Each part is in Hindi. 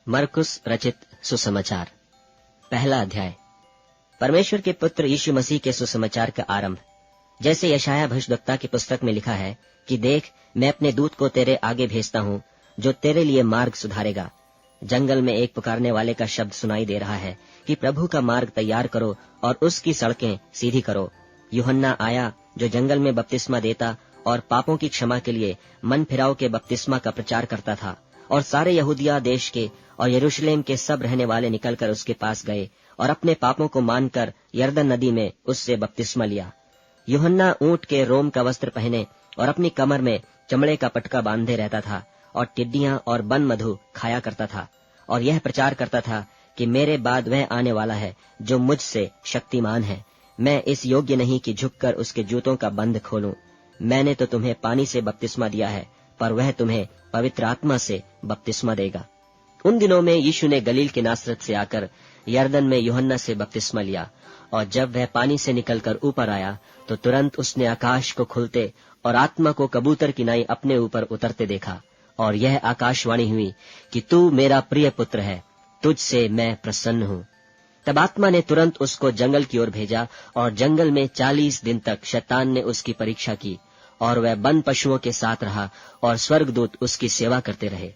मरकुस रचित सुसमाचार, पहला अध्याय। परमेश्वर के पुत्र यीशु मसीह के सुसमाचार का आरंभ। जैसे यशायाह भविष्यद्वक्ता की पुस्तक में लिखा है कि देख, मैं अपने दूत को तेरे आगे भेजता हूँ, जो तेरे लिए मार्ग सुधारेगा। जंगल में एक पुकारने वाले का शब्द सुनाई दे रहा है कि प्रभु का मार्ग तैयार करो और उसकी सड़कें सीधी करो। यूहन्ना आया, जो जंगल में बपतिस्मा देता और पापों की क्षमा के लिए मन फिराव के बपतिस्मा का प्रचार करता था। और सारे यहूदिया देश के और यरूशलेम के सब रहने वाले निकलकर उसके पास गए और अपने पापों को मानकर यरदन नदी में उससे बपतिस्मा लिया। यूहन्ना ऊंट के रोम का वस्त्र पहने और अपनी कमर में चमड़े का पटका बांधे रहता था और टिड्डियां और बन मधु खाया करता था, और यह प्रचार करता था कि मेरे बाद वह आने वाला है जो मुझसे शक्तिमान है। मैं इस योग्य नहीं कि झुककर उसके जूतों का बंध खोलूं। मैंने तो तुम्हें पानी से बपतिस्मा दिया है, पर वह तुम्हें पवित्र आत्मा से बपतिस्मा देगा। उन दिनों में यीशु ने गलील के नासरत से आकर यरदन में यूहन्ना से बपतिस्मा लिया, और जब वह पानी से निकलकर ऊपर आया तो तुरंत उसने आकाश को खुलते और आत्मा को कबूतर की नाई अपने ऊपर उतरते देखा, और यह आकाशवाणी हुई कि तू मेरा प्रिय पुत्र है, तुझसे मैं प्रसन्न हूँ। तब आत्मा ने तुरंत उसको जंगल की ओर भेजा, और जंगल में 40 दिन तक शैतान ने उसकी परीक्षा की, और वह वन पशुओं के साथ रहा और स्वर्गदूत उसकी सेवा करते रहे।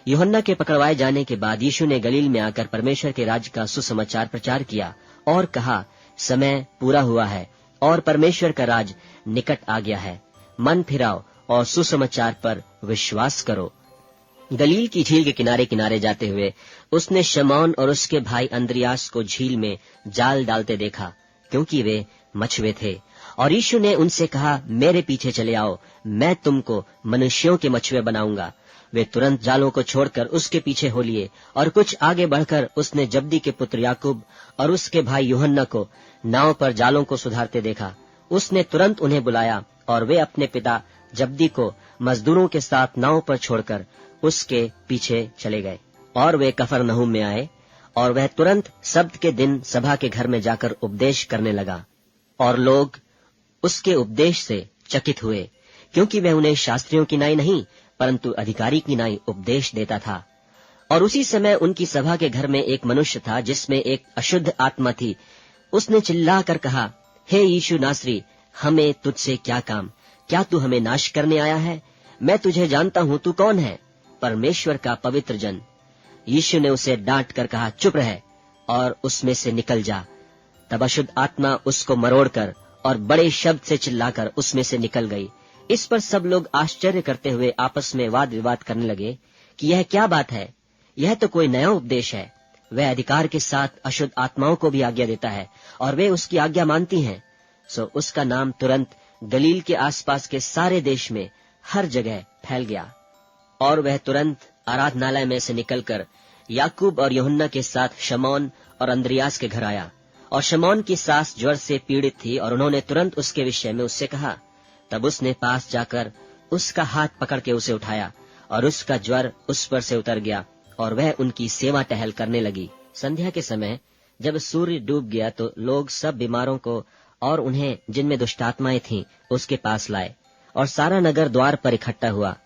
यूहन्ना के पकड़वाए जाने के बाद यीशु ने गलील में आकर परमेश्वर के राज्य का सुसमाचार प्रचार किया और कहा, समय पूरा हुआ है और परमेश्वर का राज निकट आ गया है। मन फिराओ और सुसमाचार पर विश्वास करो। गलील की झील के किनारे किनारे जाते हुए उसने शमौन और उसके भाई अंद्रियास को झील में जाल डालते देखा, क्योंकि वे मछुए थे। और यीशु ने उनसे कहा, मेरे पीछे चले आओ, मैं तुमको मनुष्यों के मछुए बनाऊंगा। वे तुरंत जालों को छोड़कर उसके पीछे हो लिए, और कुछ आगे बढ़कर उसने जब्दी के पुत्र याकूब और उसके भाई यूहन्ना को नाव पर जालों को सुधारते देखा। उसने तुरंत उन्हें बुलाया, और वे अपने पिता जब्दी को मजदूरों के साथ नाव पर छोड़कर उसके पीछे चले गए। और वे कफरनहूम में आए, और वह तुरंत सब्त के दिन सभा के घर में जाकर उपदेश करने लगा। और लोग उसके उपदेश से चकित हुए, क्योंकि वह उन्हें शास्त्रियों की नाई नहीं परंतु अधिकारी की नाई उपदेश देता था। और उसी समय उनकी सभा के घर में एक मनुष्य था जिसमें एक अशुद्ध आत्मा थी। उसने चिल्लाकर कहा, हे यीशु नासरी, हमें तुझसे क्या काम? क्या तू हमें नाश करने आया है? मैं तुझे जानता हूँ, तू कौन है? परमेश्वर का पवित्र जन। यीशु ने उसे डांट कर कहा, चुप रह और उसमें से निकल जा। तब अशुद्ध आत्मा उसको मरोड़कर और बड़े शब्द से चिल्लाकर उसमें से निकल गई। इस पर सब लोग आश्चर्य करते हुए आपस में वाद विवाद करने लगे कि यह क्या बात है? यह तो कोई नया उपदेश है। वह अधिकार के साथ अशुद्ध आत्माओं को भी आज्ञा देता है, और वे उसकी आज्ञा मानती हैं। सो उसका नाम तुरंत गलील के आसपास के सारे देश में हर जगह फैल गया। और वह तुरंत आराधनालय में से निकलकर याकूब और यूहन्ना के साथ शमौन और अंद्रियास के घर आया। और शमौन की सास ज्वर से पीड़ित थी, और उन्होंने तुरंत उसके विषय में उससे कहा। तब उसने पास जाकर उसका हाथ पकड़ के उसे उठाया, और उसका ज्वर उस पर से उतर गया, और वह उनकी सेवा टहल करने लगी। संध्या के समय जब सूर्य डूब गया तो लोग सब बीमारों को और उन्हें जिनमें दुष्टात्माएं थीं उसके पास लाए, और सारा नगर द्वार पर इकट्ठा हुआ।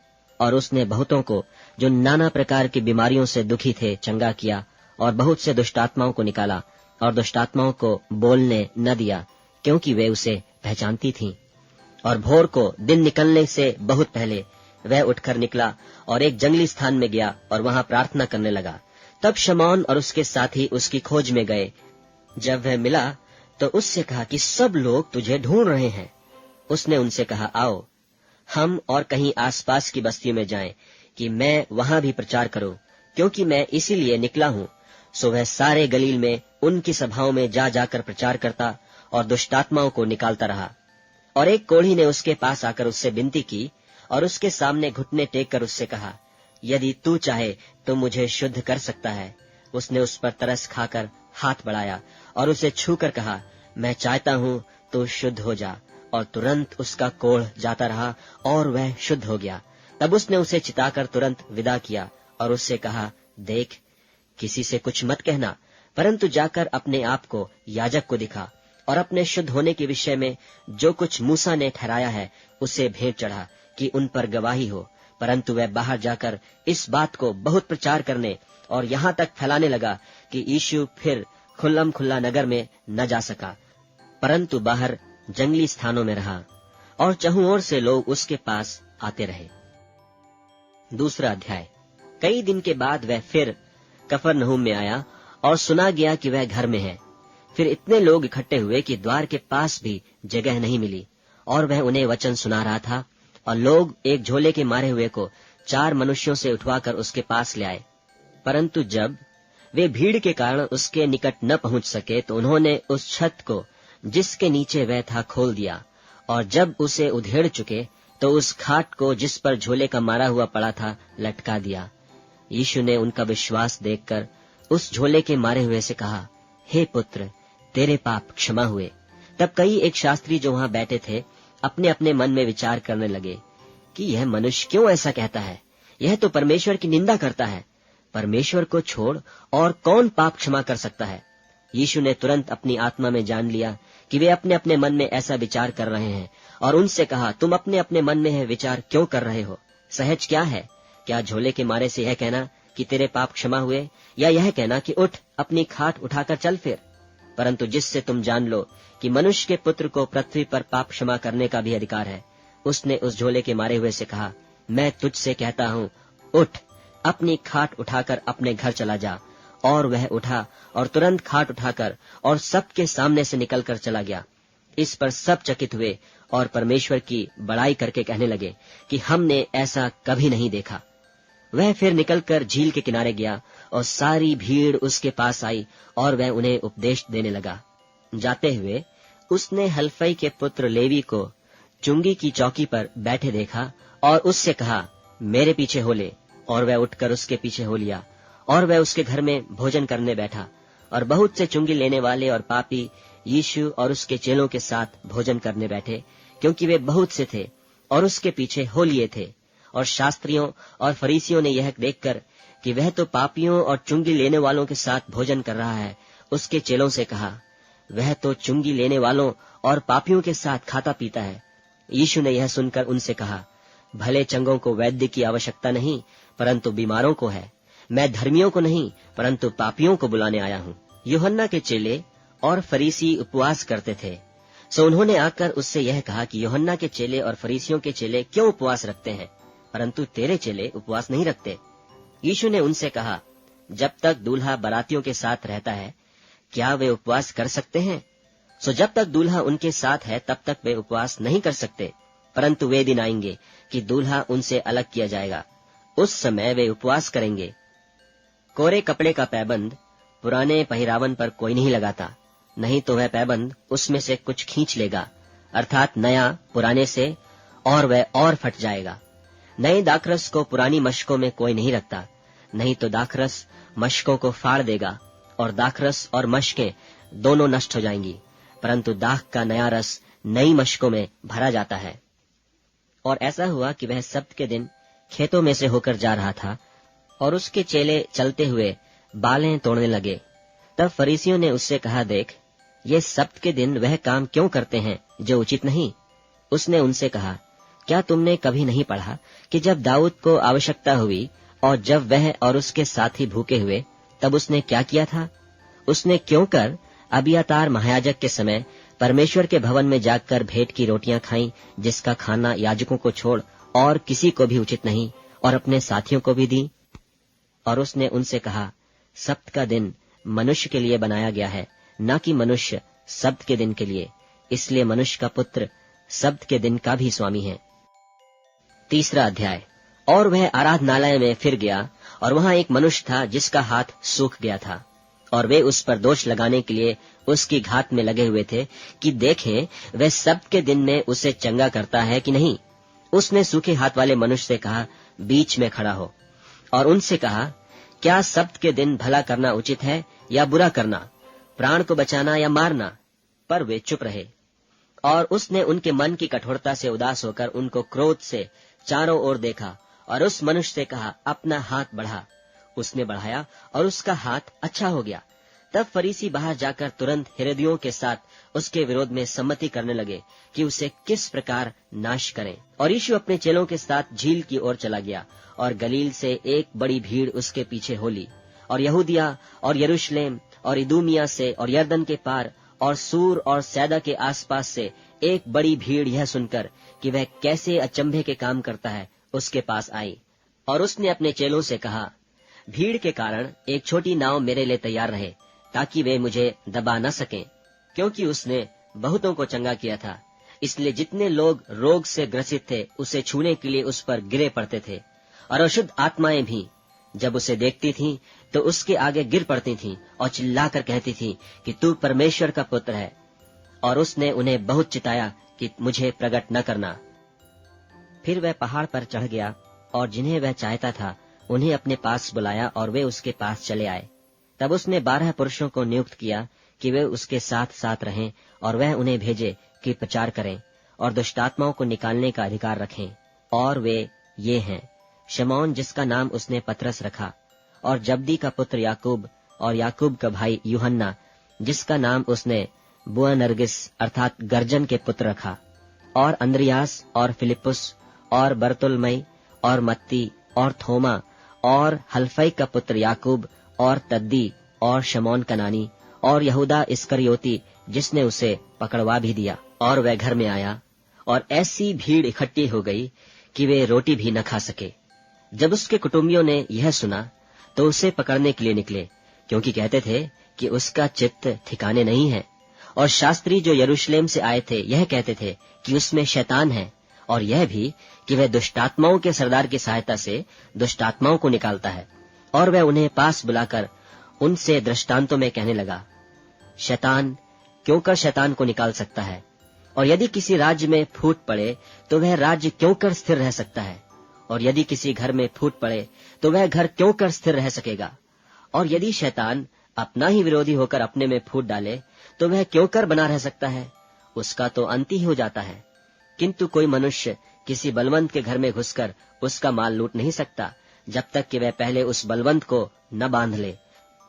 और उसने बहुतों को जो नाना प्रकार की बीमारियों से दुखी थे चंगा किया, और बहुत से दुष्टात्माओं को निकाला, और दुष्टात्माओं को बोलने न दिया, क्योंकि वे उसे पहचानती थीं। और भोर को दिन निकलने से बहुत पहले वह उठकर निकला और एक जंगली स्थान में गया और वहां प्रार्थना करने लगा। तब शमौन और उसके साथी उसकी खोज में गए। जब वह मिला तो उससे कहा कि सब लोग तुझे ढूंढ रहे हैं। उसने उनसे कहा, आओ हम और कहीं आसपास की बस्तियों में जाएं, कि मैं वहां भी प्रचार करूं, क्योंकि मैं इसीलिए निकला हूं। सो वह सारे गलील में उनकी सभाओं में जा जाकर प्रचार करता और दुष्टात्माओं को निकालता रहा। और एक कोढ़ी ने उसके पास आकर उससे विनती की, और उसके सामने घुटने टेक कर उससे कहा, यदि तू चाहे तो मुझे शुद्ध कर सकता है। उसने उस पर तरस खाकर हाथ बढ़ाया और उसे छूकर कहा, मैं चाहता हूँ तू शुद्ध हो जा। और तुरंत उसका कोढ़ जाता रहा और वह शुद्ध हो गया। तब उसने उसे चिताकर तुरंत विदा किया और उससे कहा, देख, किसी से कुछ मत कहना, परंतु जाकर अपने आप को याजक को दिखा, और अपने शुद्ध होने के विषय में जो कुछ मूसा ने ठहराया है उसे भेंट चढ़ा, कि उन पर गवाही हो। परंतु वह बाहर जाकर इस बात को बहुत प्रचार करने और यहाँ तक फैलाने लगा कि यीशु फिर खुल्लम खुल्ला नगर में न जा सका, परंतु बाहर जंगली स्थानों में रहा और चहुं ओर से लोग उसके पास आते रहे। दूसरा अध्याय। कई दिन के बाद वह फिर कफरनहूम में आया और सुना गया कि वह घर में है। फिर इतने लोग इकट्ठे हुए कि द्वार के पास भी जगह नहीं मिली, और वह उन्हें वचन सुना रहा था। और लोग एक झोले के मारे हुए को 4 मनुष्यों से उठवाकर उसके पास ले आए, परंतु जब वे भीड़ के कारण उसके निकट न पहुंच सके तो उन्होंने उस छत को जिसके नीचे वह था खोल दिया, और जब उसे उधेड़ चुके तो उस खाट को जिस पर झोले का मारा हुआ पड़ा था लटका दिया। यीशु ने उनका विश्वास देखकर उस झोले के मारे हुए से कहा, हे पुत्र, तेरे पाप क्षमा हुए। तब कई एक शास्त्री जो वहां बैठे थे अपने अपने मन में विचार करने लगे कि यह मनुष्य क्यों ऐसा कहता है, यह तो परमेश्वर की निंदा करता है। परमेश्वर को छोड़ और कौन पाप क्षमा कर सकता है। यीशु ने तुरंत अपनी आत्मा में जान लिया कि वे अपने अपने मन में ऐसा विचार कर रहे हैं, और उनसे कहा, तुम अपने अपने मन में यह विचार क्यों कर रहे हो? सहज क्या है? क्या झोले के मारे से यह कहना कि तेरे पाप क्षमा हुए, या यह कहना कि उठ अपनी खाट उठाकर चल फिर? परंतु जिससे तुम जान लो कि मनुष्य के पुत्र को पृथ्वी पर पाप क्षमा करने का भी अधिकार है, उसने उस झोले के मारे हुए से कहा, मैं तुझसे कहता हूँ, उठ अपनी खाट उठाकर अपने घर चला जा। और वह उठा और तुरंत खाट उठाकर और सबके सामने से निकलकर चला गया। इस पर सब चकित हुए और परमेश्वर की बड़ाई करके कहने लगे कि हमने ऐसा कभी नहीं देखा। वह फिर निकलकर झील के किनारे गया और सारी भीड़ उसके पास आई और वह उन्हें उपदेश देने लगा। जाते हुए उसने हल्फई के पुत्र लेवी को चुंगी की चौकी पर बैठे देखा और उससे कहा, मेरे पीछे हो ले। और वह उठकर उसके पीछे हो लिया और वह उसके घर में भोजन करने बैठा। और बहुत से चुंगी लेने वाले और पापी यीशु और उसके चेलों के साथ भोजन करने बैठे, क्योंकि वे बहुत से थे और उसके पीछे हो लिए थे। और शास्त्रियों और फरीसियों ने यह देखकर कि वह तो पापियों और चुंगी लेने वालों के साथ भोजन कर रहा है, उसके चेलों से कहा, वह तो चुंगी लेने वालों और पापियों के साथ खाता पीता है। यीशु ने यह सुनकर उनसे कहा, भले चंगों को वैद्य की आवश्यकता नहीं, परंतु बीमारों को है। मैं धर्मियों को नहीं, परंतु पापियों को बुलाने आया हूँ। यूहन्ना के चेले और फरीसी उपवास करते थे, सो उन्होंने आकर उससे यह कहा कि यूहन्ना के चेले और फरीसियों के चेले क्यों उपवास रखते हैं, परंतु तेरे चेले उपवास नहीं रखते? यीशु ने उनसे कहा, जब तक दूल्हा बारातियों के साथ रहता है, क्या वे उपवास कर सकते हैं? सो जब तक दूल्हा उनके साथ है, तब तक वे उपवास नहीं कर सकते। परंतु वे दिन आएंगे कि दूल्हा उनसे अलग किया जाएगा, उस समय वे उपवास करेंगे। कोरे कपड़े का पैबंद पुराने पहिरावन पर कोई नहीं लगाता, नहीं तो वह पैबंद उसमें से कुछ खींच लेगा, अर्थात नया पुराने से, और वह और फट जाएगा। नए दाखरस को पुरानी मशकों में कोई नहीं रखता, नहीं तो दाखरस मशकों को फाड़ देगा और दाखरस और मशकें दोनों नष्ट हो जाएंगी। परंतु दाख का नया रस नई मशकों में भरा जाता है। और ऐसा हुआ कि वह सब्त के दिन खेतों में से होकर जा रहा था और उसके चेले चलते हुए बालें तोड़ने लगे। तब फरीसियों ने उससे कहा, देख, ये सब्त के दिन वह काम क्यों करते हैं जो उचित नहीं? उसने उनसे कहा, क्या तुमने कभी नहीं पढ़ा कि जब दाऊद को आवश्यकता हुई और जब वह और उसके साथी भूखे हुए, तब उसने क्या किया था? उसने क्यों कर अबियातार महायाजक के समय परमेश्वर के भवन में जाकर भेंट की रोटियां खाई, जिसका खाना याजकों को छोड़ और किसी को भी उचित नहीं, और अपने साथियों को भी दी। और उसने उनसे कहा, सब्त का दिन मनुष्य के लिए बनाया गया है, न कि मनुष्य सब्त के दिन के लिए। इसलिए मनुष्य का पुत्र सब्त के दिन का भी स्वामी है। तीसरा अध्याय। और वह आराधनालय में फिर गया और वहां एक मनुष्य था जिसका हाथ सूख गया था, और वे उस पर दोष लगाने के लिए उसकी घात में लगे हुए थे कि देखें वह सब्त के दिन में उसे चंगा करता है कि नहीं। उसने सूखे हाथ वाले मनुष्य से कहा, बीच में खड़ा हो। और उनसे कहा, क्या सब्त के दिन भला करना उचित है या बुरा करना, प्राण को बचाना या मारना? पर वे चुप रहे। और उसने उनके मन की कठोरता से उदास होकर उनको क्रोध से चारों ओर देखा और उस मनुष्य से कहा, अपना हाथ बढ़ा। उसने बढ़ाया और उसका हाथ अच्छा हो गया। तब फरीसी बाहर जाकर तुरंत हेरोदियों के साथ उसके विरोध में सम्मति करने लगे कि उसे किस प्रकार नाश करें। और यीशु अपने चेलों के साथ झील की ओर चला गया, और गलील से एक बड़ी भीड़ उसके पीछे हो ली, और यहूदिया और यरूशलेम और इदूमिया से और यरदन के पार और सूर और सैदा के आसपास से एक बड़ी भीड़ यह सुनकर कि वह कैसे अचंभे के काम करता है, उसके पास आई। और उसने अपने चेलों से कहा, भीड़ के कारण एक छोटी नाव मेरे लिए तैयार रहे, ताकि वे मुझे दबा न सकें, क्योंकि उसने बहुतों को चंगा किया था। इसलिए जितने लोग रोग से ग्रसित थे, उसे छूने के लिए उस पर गिरे पड़ते थे। और अशुद्ध आत्माएं भी जब उसे देखती थीं, तो उसके आगे गिर पड़ती थीं और चिल्लाकर कहती थीं कि तू परमेश्वर का पुत्र है। और उसने उन्हें बहुत चिताया कि मुझे प्रकट न करना। फिर वह पहाड़ पर चढ़ गया, और जिन्हें वह चाहता था उन्हें अपने पास बुलाया, और वे उसके पास चले आए। तब उसने 12 पुरुषों को नियुक्त किया कि वे उसके साथ साथ रहें, और वह उन्हें भेजे कि प्रचार करें और दुष्टात्माओं को निकालने का अधिकार रखें। और वे ये हैं, शमौन जिसका नाम उसने पतरस रखा, और जब्दी का पुत्र याकूब, और याकूब का भाई यूहन्ना जिसका नाम उसने बुअनर्गिस अर्थात गर्जन के पुत्र रखा, और अंद्रियास और फिलिपुस और बरतुलमई और मत्ती और थोमा और हल्फई का पुत्र याकूब और तद्दी और शमौन कनानी और यहूदा इस्करियोती जिसने उसे पकड़वा भी दिया। और वह घर में आया, और ऐसी भीड़ इकट्ठी हो गई कि वे रोटी भी न खा सके। जब उसके कुटुंबियों ने यह सुना तो उसे पकड़ने के लिए निकले, क्योंकि कहते थे कि उसका चित्त ठिकाने नहीं है। और शास्त्री जो यरूशलेम से आए थे यह कहते थे कि उसमें शैतान है, और यह भी कि वह दुष्टात्माओं के सरदार की सहायता से दुष्टात्माओं को निकालता है। और वह उन्हें पास बुलाकर उनसे दृष्टांतों में कहने लगा, शैतान क्यों कर शैतान को निकाल सकता है, और यदि किसी राज्य में फूट पड़े तो वह राज्य क्यों कर स्थिर रह सकता है, और यदि किसी घर में फूट पड़े तो वह घर क्यों कर स्थिर रह सकेगा। और यदि शैतान अपना ही विरोधी होकर अपने में फूट डाले तो वह क्यों कर बना रह सकता है, उसका तो अंत ही हो जाता है। किंतु कोई मनुष्य किसी बलवंत के घर में घुसकर उसका माल लूट नहीं सकता, जब तक कि वह पहले उस बलवंत को न बांध ले,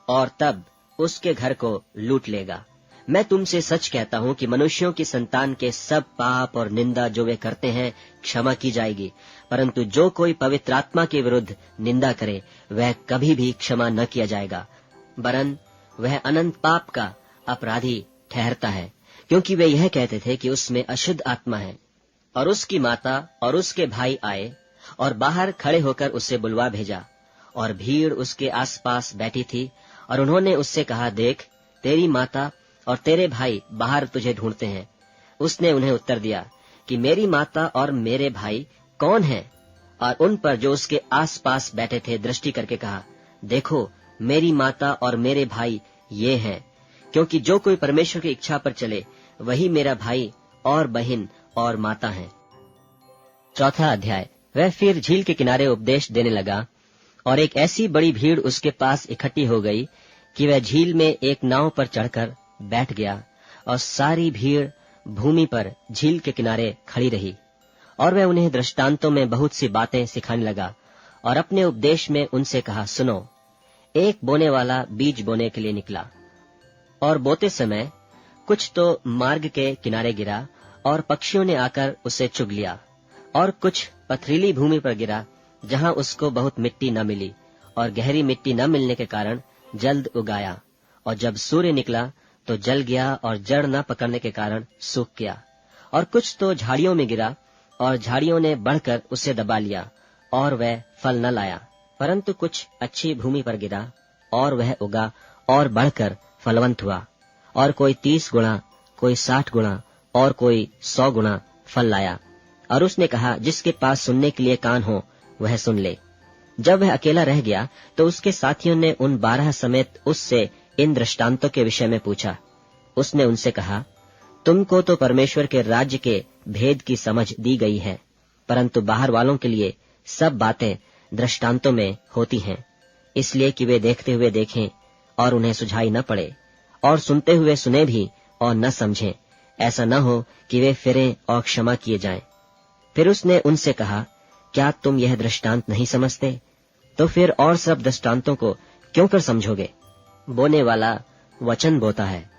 और तब उसके घर को लूट लेगा। मैं तुमसे सच कहता हूँ कि मनुष्यों की संतान के सब पाप और निंदा जो वे करते हैं क्षमा की जाएगी, परंतु जो कोई पवित्र आत्मा के विरुद्ध निंदा करे वह कभी भी क्षमा न किया जाएगा, वरन वह अनंत पाप का अपराधी ठहरता है। क्योंकि वे यह कहते थे कि उसमें अशुद्ध आत्मा है। और उसकी माता और उसके भाई आए और बाहर खड़े होकर उसे बुलवा भेजा, और भीड़ उसके आसपास बैठी थी, और उन्होंने उससे कहा, देख, तेरी माता और तेरे भाई बाहर तुझे ढूंढते हैं। उसने उन्हें उत्तर दिया कि मेरी माता और मेरे भाई कौन हैं? और उन पर जो उसके आसपास बैठे थे दृष्टि करके कहा, देखो, मेरी माता और मेरे भाई ये हैं। क्योंकि जो कोई परमेश्वर की इच्छा पर चले वही मेरा भाई और बहन और माता है। 4 अध्याय। वह फिर झील के किनारे उपदेश देने लगा, और एक ऐसी बड़ी भीड़ उसके पास इकट्ठी हो गई कि वह झील में एक नाव पर चढ़कर बैठ गया, और सारी भीड़ भूमि पर झील के किनारे खड़ी रही। और वह उन्हें दृष्टांतों में बहुत सी बातें सिखाने लगा, और अपने उपदेश में उनसे कहा, सुनो, एक बोने वाला बीज बोने के लिए निकला, और बोते समय कुछ तो मार्ग के किनारे गिरा, और पक्षियों ने आकर उसे चुग लिया। और कुछ पथरीली भूमि पर गिरा, जहां उसको बहुत मिट्टी न मिली, और गहरी मिट्टी न मिलने के कारण जल्द उगाया। और जब सूर्य निकला तो जल गया, और जड़ न पकड़ने के कारण सूख गया। और कुछ तो झाड़ियों में गिरा, और झाड़ियों ने बढ़कर उसे दबा लिया, और वह फल न लाया। परंतु कुछ अच्छी भूमि पर गिरा, और वह उगा और बढ़कर फलवंत हुआ, और कोई 30 गुणा, कोई 60 गुणा, और कोई 100 गुणा फल लाया। और उसने कहा, जिसके पास सुनने के लिए कान हो वह सुन ले। जब वह अकेला रह गया तो उसके साथियों ने उन 12 समेत उससे इन दृष्टांतों के विषय में पूछा। उसने उनसे कहा, तुमको तो परमेश्वर के राज्य के भेद की समझ दी गई है, परंतु बाहर वालों के लिए सब बातें दृष्टांतों में होती हैं, इसलिए कि वे देखते हुए देखें और उन्हें सुझाई न पड़े, और सुनते हुए सुने भी और न समझें, ऐसा न हो कि वे फिरें और क्षमा किए जाएं। फिर उसने उनसे कहा, क्या तुम यह दृष्टांत नहीं समझते? तो फिर और सब दृष्टांतों को क्यों कर समझोगे? बोने वाला वचन बोता है।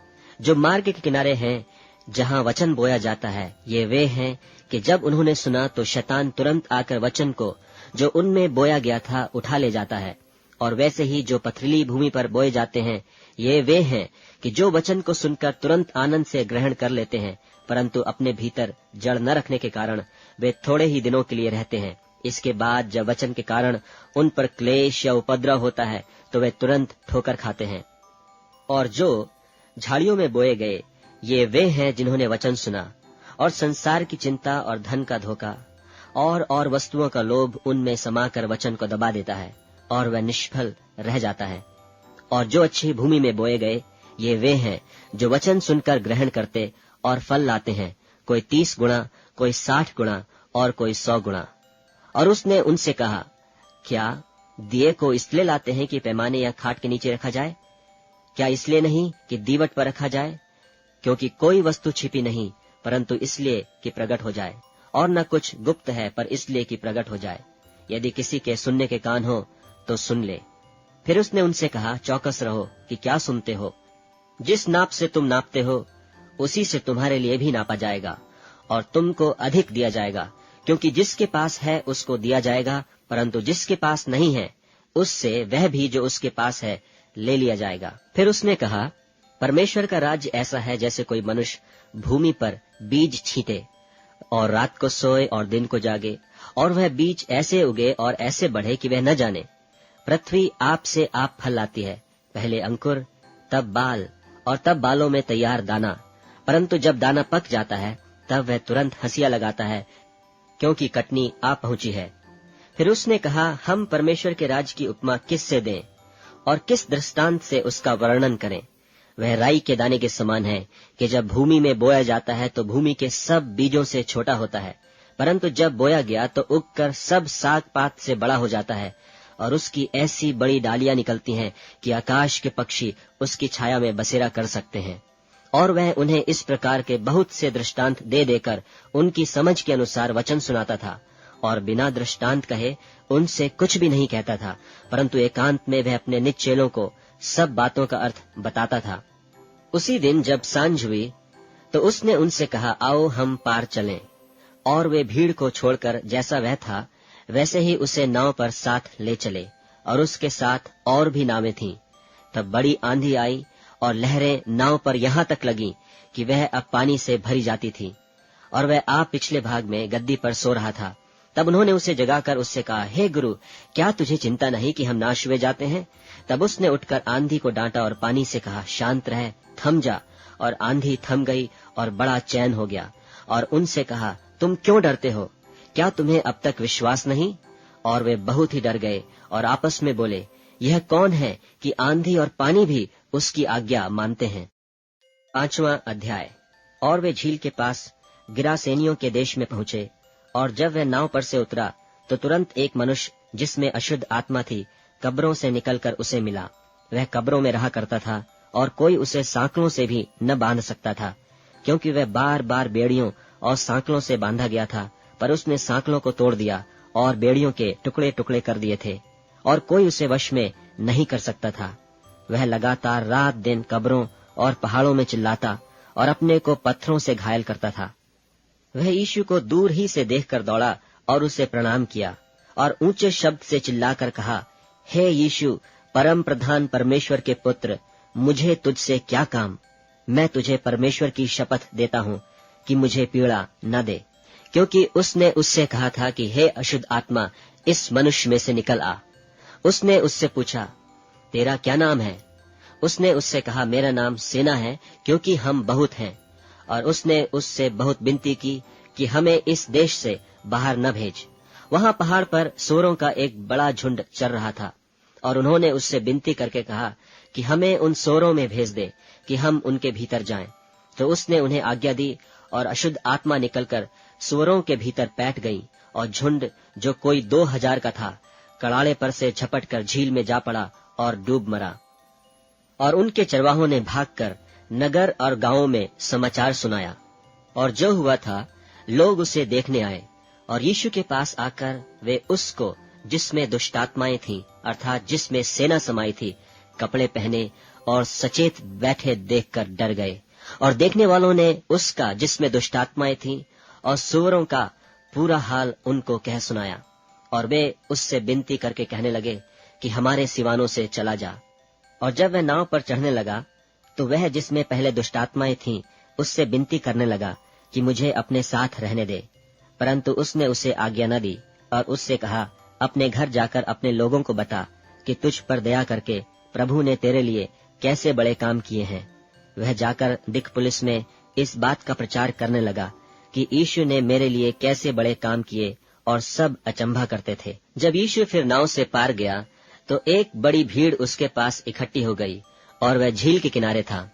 जो मार्ग के किनारे हैं, जहां वचन बोया जाता है, ये वे हैं कि जब उन्होंने सुना तो शैतान तुरंत आकर वचन को जो उनमें बोया गया था उठा ले जाता है। और वैसे ही जो पथरीली भूमि पर बोए जाते हैं, ये वे हैं कि जो वचन को सुनकर तुरंत आनंद से ग्रहण कर लेते हैं, परंतु अपने भीतर जड़ न रखने के कारण वे थोड़े ही दिनों के लिए रहते हैं। इसके बाद जब वचन के कारण उन पर क्लेश या उपद्रव होता है तो वे तुरंत ठोकर खाते हैं। और जो झाड़ियों में बोए गए, ये वे हैं जिन्होंने वचन सुना और संसार की चिंता और धन का धोखा और वस्तुओं का लोभ उनमें समाकर वचन को दबा देता है और वह निष्फल रह जाता है। और जो अच्छी भूमि में बोए गए, ये वे हैं जो वचन सुनकर ग्रहण करते और फल लाते हैं, कोई 30 गुणा, कोई 60 गुणा और कोई 100 गुणा। और उसने उनसे कहा, क्या दिए को इसलिए लाते हैं कि पैमाने या खाट के नीचे रखा जाए? क्या इसलिए नहीं कि दीवट पर रखा जाए? क्योंकि कोई वस्तु छिपी नहीं, परंतु इसलिए कि प्रकट हो जाए, और न कुछ गुप्त है पर इसलिए कि प्रकट हो जाए। यदि किसी के सुनने के कान हो तो सुन ले। फिर उसने उनसे कहा, चौकस रहो कि क्या सुनते हो। जिस नाप से तुम नापते हो, उसी से तुम्हारे लिए भी नापा जाएगा, और तुमको अधिक दिया जाएगा। क्योंकि जिसके पास है उसको दिया जाएगा, परंतु जिसके पास नहीं है, उससे वह भी जो उसके पास है ले लिया जाएगा। फिर उसने कहा, परमेश्वर का राज्य ऐसा है जैसे कोई मनुष्य भूमि पर बीज छींटे और रात को सोए और दिन को जागे, और वह बीज ऐसे उगे और ऐसे बढ़े कि वह न जाने। पृथ्वी आप से आप फल लाती है, पहले अंकुर, तब बाल, और तब बालों में तैयार दाना। परंतु जब दाना पक जाता है तब वह तुरंत हंसिया लगाता है, क्योंकि कटनी आ पहुंची है। फिर उसने कहा, हम परमेश्वर के राज्य की उपमा किस से दें और किस दृष्टांत से उसका वर्णन करें? वह राई के दाने के समान है कि जब भूमि में बोया जाता है तो भूमि के सब बीजों से छोटा होता है, परंतु जब बोया गया तो उगकर सब साग पात से बड़ा हो जाता है, और उसकी ऐसी बड़ी डालियां निकलती हैं कि आकाश के पक्षी उसकी छाया में बसेरा कर सकते हैं। और वह उन्हें इस प्रकार के बहुत से दृष्टांत दे देकर उनकी समझ के अनुसार वचन सुनाता था, और बिना दृष्टांत कहे उनसे कुछ भी नहीं कहता था, परंतु एकांत में वह अपने निज चेलों को सब बातों का अर्थ बताता था। उसी दिन जब सांझ हुई तो उसने उनसे कहा, आओ हम पार चलें। और वे भीड़ को छोड़कर जैसा वह था वैसे ही उसे नाव पर साथ ले चले, और उसके साथ और भी नावें थीं। तब बड़ी आंधी आई और लहरें नाव पर यहाँ तक लगी कि वह अब पानी से भरी जाती थी, और वह आप पिछले भाग में गद्दी पर सो रहा था। तब उन्होंने उसे जगाकर उससे कहा, हे गुरु, क्या तुझे चिंता नहीं कि हम नाश हुए जाते हैं? तब उसने उठकर आंधी को डांटा और पानी से कहा, शांत रह, थम जा। और आंधी थम गई और बड़ा चैन हो गया। और उनसे कहा, तुम क्यों डरते हो? क्या तुम्हें अब तक विश्वास नहीं? और वे बहुत ही डर गए और आपस में बोले, यह कौन है कि आंधी और पानी भी उसकी आज्ञा मानते हैं। 5वां अध्याय। और वे झील के पास गिरासेनियों के देश में पहुंचे, और जब वह नाव पर से उतरा तो तुरंत एक मनुष्य जिसमें अशुद्ध आत्मा थी कब्रों से निकलकर उसे मिला। वह कब्रों में रहा करता था, और कोई उसे सांकलों से भी न बांध सकता था, क्योंकि वह बार बार बेड़ियों और सांकलों से बांधा गया था। पर उसने सांकलों को तोड़ दिया और बेड़ियों के टुकड़े टुकड़े कर दिए थे, और कोई उसे वश में नहीं कर सकता था। वह लगातार रात दिन कब्रों और पहाड़ों में चिल्लाता और अपने को पत्थरों से घायल करता था। वह यीशु को दूर ही से देखकर दौड़ा और उसे प्रणाम किया, और ऊंचे शब्द से चिल्लाकर कहा, हे यीशु, परम प्रधान परमेश्वर के पुत्र, मुझे तुझसे क्या काम? मैं तुझे परमेश्वर की शपथ देता हूँ कि मुझे पीड़ा न दे। क्योंकि उसने उससे कहा था कि हे अशुद्ध आत्मा, इस मनुष्य में से निकल आ। उसने उससे पूछा, तेरा क्या नाम है? उसने उससे कहा, मेरा नाम सेना है, क्योंकि हम बहुत हैं। और उसने उससे बहुत विनती की कि हमें इस देश से बाहर न भेज। वहां पहाड़ पर सूरों का एक बड़ा झुंड चर रहा था, और उन्होंने उससे विनती करके कहा कि हमें उन सूरों में भेज दे कि हम उनके भीतर जाएं। तो उसने उन्हें आज्ञा दी, और अशुद्ध आत्मा निकलकर सूरों के भीतर बैठ गई, और झुंड जो कोई 2000 का था कड़ाड़े पर से झपट कर झील में जा पड़ा और डूब मरा। और उनके चरवाहों ने भागकर नगर और गांवों में समाचार सुनाया। और जो हुआ था लोग उसे देखने आए, और यीशु के पास आकर वे उसको जिसमें दुष्टात्माएं थीं, अर्थात जिसमें सेना समाई थी, कपड़े पहने और सचेत बैठे देखकर डर गए। और देखने वालों ने उसका जिसमें दुष्टात्माएं थीं और सूअरों का पूरा हाल उनको कह सुनाया। और वे उससे विनती करके कहने लगे कि हमारे सिवानों से चला जा। और जब वह नाव पर चढ़ने लगा तो वह जिसमें पहले दुष्टात्माएं थीं उससे विनती करने लगा कि मुझे अपने साथ रहने दे, परंतु उसने उसे आज्ञा न दी और उससे कहा, अपने घर जाकर अपने लोगों को बता कि तुझ पर दया करके प्रभु ने तेरे लिए कैसे बड़े काम किए हैं। वह जाकर दिकपुलिस में इस बात का प्रचार करने लगा कि यीशु ने मेरे लिए कैसे बड़े काम किए, और सब अचंभा करते थे। जब यीशु फिर नाव से पार गया तो एक बड़ी भीड़ उसके पास इकट्ठी हो गई, और वह झील के किनारे था।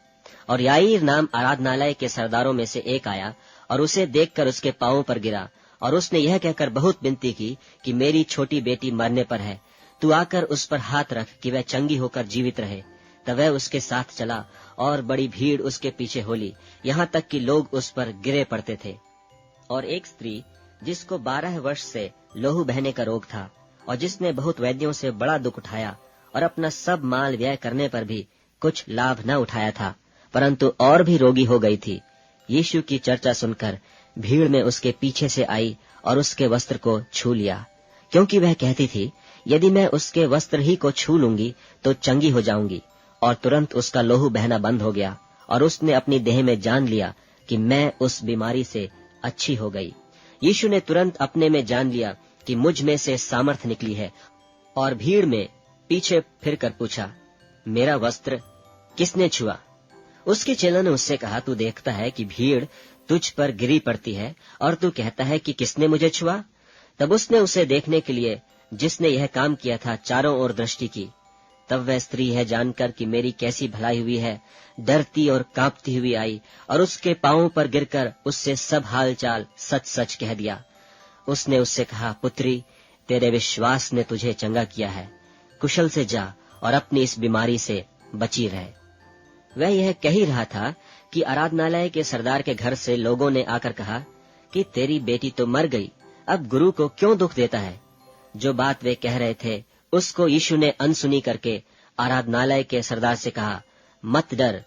और याईर नाम आराधनालय के सरदारों में से एक आया और उसे देखकर उसके पांवों पर गिरा, और उसने यह कहकर बहुत विनती की कि मेरी छोटी बेटी मरने पर है, तू आकर उस पर हाथ रख कि वह चंगी होकर जीवित रहे। तब वह उसके साथ चला और बड़ी भीड़ उसके पीछे होली, यहाँ तक कि लोग उस पर गिरे पड़ते थे। और एक स्त्री जिसको 12 वर्ष से लहू बहने का रोग था और जिसने बहुत वैद्यों से बड़ा दुख उठाया और अपना सब माल व्यय करने पर भी कुछ लाभ न उठाया था, परंतु और भी रोगी हो गई थी, यीशु की चर्चा सुनकर भीड़ में उसके पीछे से आई और उसके वस्त्र को छू लिया, क्योंकि वह कहती थी, यदि मैं उसके वस्त्र ही को छू लूंगी तो चंगी हो जाऊंगी। और तुरंत उसका लहू बहना बंद हो गया और उसने अपनी देह में जान लिया कि मैं उस बीमारी से अच्छी हो गई। यीशु ने तुरंत अपने में जान लिया कि मुझ में से सामर्थ निकली है, और भीड़ में पीछे फिरकर पूछा, मेरा वस्त्र किसने छुआ? उसके चेलों ने उससे कहा, तू देखता है कि भीड़ तुझ पर गिरी पड़ती है और तू कहता है कि किसने मुझे छुआ? तब उसने उसे देखने के लिए जिसने यह काम किया था चारों ओर दृष्टि की। तब वह स्त्री है जानकर कि मेरी कैसी भलाई हुई है, डरती और कांपती हुई आई और उसके पांवों पर गिरकर उससे सब हालचाल सच सच कह दिया। उसने उससे कहा, पुत्री, तेरे विश्वास ने तुझे चंगा किया है, कुशल से जा और अपनी इस बीमारी से बची रहे। वह यह कह ही रहा था कि आराधनालय के सरदार के घर से लोगों ने आकर कहा कि तेरी बेटी तो मर गई, अब गुरु को क्यों दुख देता है? जो बात वे कह रहे थे उसको यीशु ने अनसुनी करके आराधनालय के सरदार से कहा, मत डर,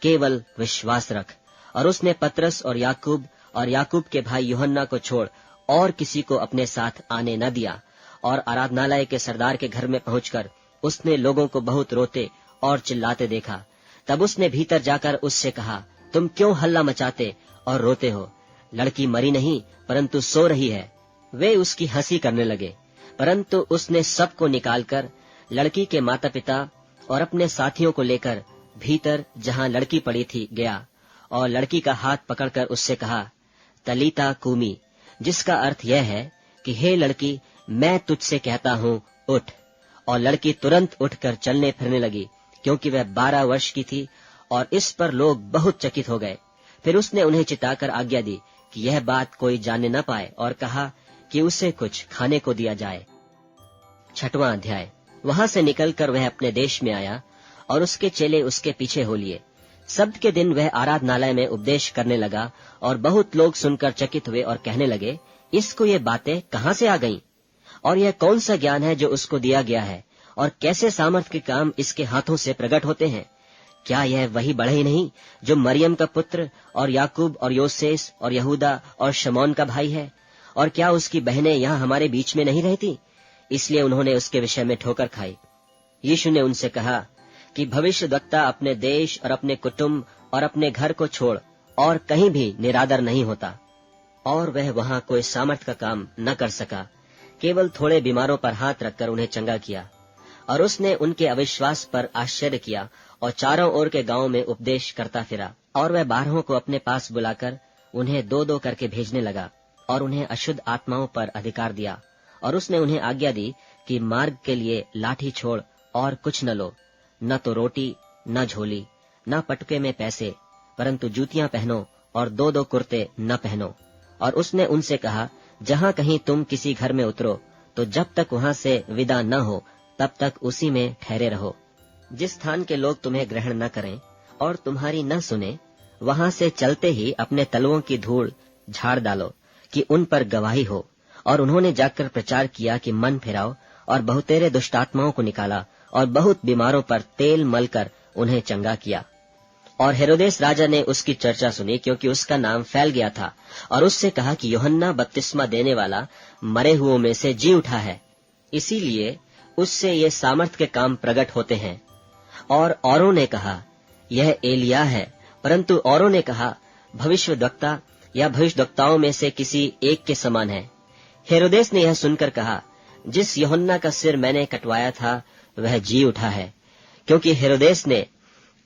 केवल विश्वास रख। और उसने पतरस और याकूब के भाई यूहन्ना को छोड़ और किसी को अपने साथ आने न दिया। और आराधनालय के सरदार के घर में पहुंचकर उसने लोगों को बहुत रोते और चिल्लाते देखा। तब उसने भीतर जाकर उससे कहा, तुम क्यों हल्ला मचाते और रोते हो? लड़की मरी नहीं परंतु सो रही है। वे उसकी हंसी करने लगे, परंतु उसने सबको निकालकर लड़की के माता पिता और अपने साथियों को लेकर भीतर जहां लड़की पड़ी थी गया और लड़की का हाथ पकड़कर उससे कहा, तलीता कूमी, जिसका अर्थ यह है कि हे लड़की, मैं तुझसे कहता हूँ, उठ। और लड़की तुरंत उठकर चलने फिरने लगी, क्योंकि वह 12 वर्ष की थी। और इस पर लोग बहुत चकित हो गए। फिर उसने उन्हें चिताकर आज्ञा दी कि यह बात कोई जानने न पाए और कहा कि उसे कुछ खाने को दिया जाए। 6वां अध्याय। वहां से निकलकर वह अपने देश में आया और उसके चेले उसके पीछे हो लिए। सब्त के दिन वह आराधनालय में उपदेश करने लगा और बहुत लोग सुनकर चकित हुए और कहने लगे, इसको ये बातें कहां से आ गईं? और यह कौन सा ज्ञान है जो उसको दिया गया है, और कैसे सामर्थ के काम इसके हाथों से प्रकट होते हैं? क्या यह वही बढ़े ही नहीं जो मरियम का पुत्र और याकूब और योसेस और यहूदा और शमौन का भाई है? और क्या उसकी बहनें यहाँ हमारे बीच में नहीं रहती? इसलिए उन्होंने उसके विषय में ठोकर खाई। यीशु ने उनसे कहा कि भविष्यद्वक्ता अपने देश और अपने कुटुंब और अपने घर को छोड़ और कहीं भी निरादर नहीं होता। और वह वहां कोई सामर्थ का काम न कर सका, केवल थोड़े बीमारों पर हाथ रखकर उन्हें चंगा किया। और उसने उनके अविश्वास पर आश्चर्य किया और चारों ओर के गांवों में उपदेश करता फिरा। और वह 12 को अपने पास बुलाकर उन्हें 2-2 करके भेजने लगा और उन्हें अशुद्ध आत्माओं पर अधिकार दिया। और उसने उन्हें आज्ञा दी कि मार्ग के लिए लाठी छोड़ और कुछ न लो, न तो रोटी, न झोली, न पटके में पैसे, परंतु जूतियां पहनो और 2-2 कुर्ते न पहनो। और उसने उनसे कहा, जहां कहीं तुम किसी घर में उतरो तो जब तक वहां से विदा न हो तब तक उसी में ठहरे रहो। जिस स्थान के लोग तुम्हें ग्रहण न करें और तुम्हारी न सुने, वहां से चलते ही अपने तलवों की धूल झाड़ डालो कि उन पर गवाही हो। और उन्होंने जाकर प्रचार किया कि मन फिराओ, और बहुतेरे दुष्टात्माओं को निकाला और बहुत बीमारों पर तेल मलकर उन्हें चंगा किया। और हेरोदेस राजा ने उसकी चर्चा सुनी, क्योंकि उसका नाम फैल गया था, और उससे कहा कि यूहन्ना बपतिस्मा देने वाला मरे हुओं में से जी उठा है, इसीलिए उससे ये सामर्थ के काम प्रकट होते हैं। और औरों ने कहा यह एलिया है, परंतु औरों ने कहा भविष्यद्वक्ता या भविष्यद्वक्ताओं में से किसी एक के समान है। हेरोदेस ने यह सुनकर कहा, जिस यूहन्ना का सिर मैंने कटवाया था वह जी उठा है। क्योंकि हेरोदेस ने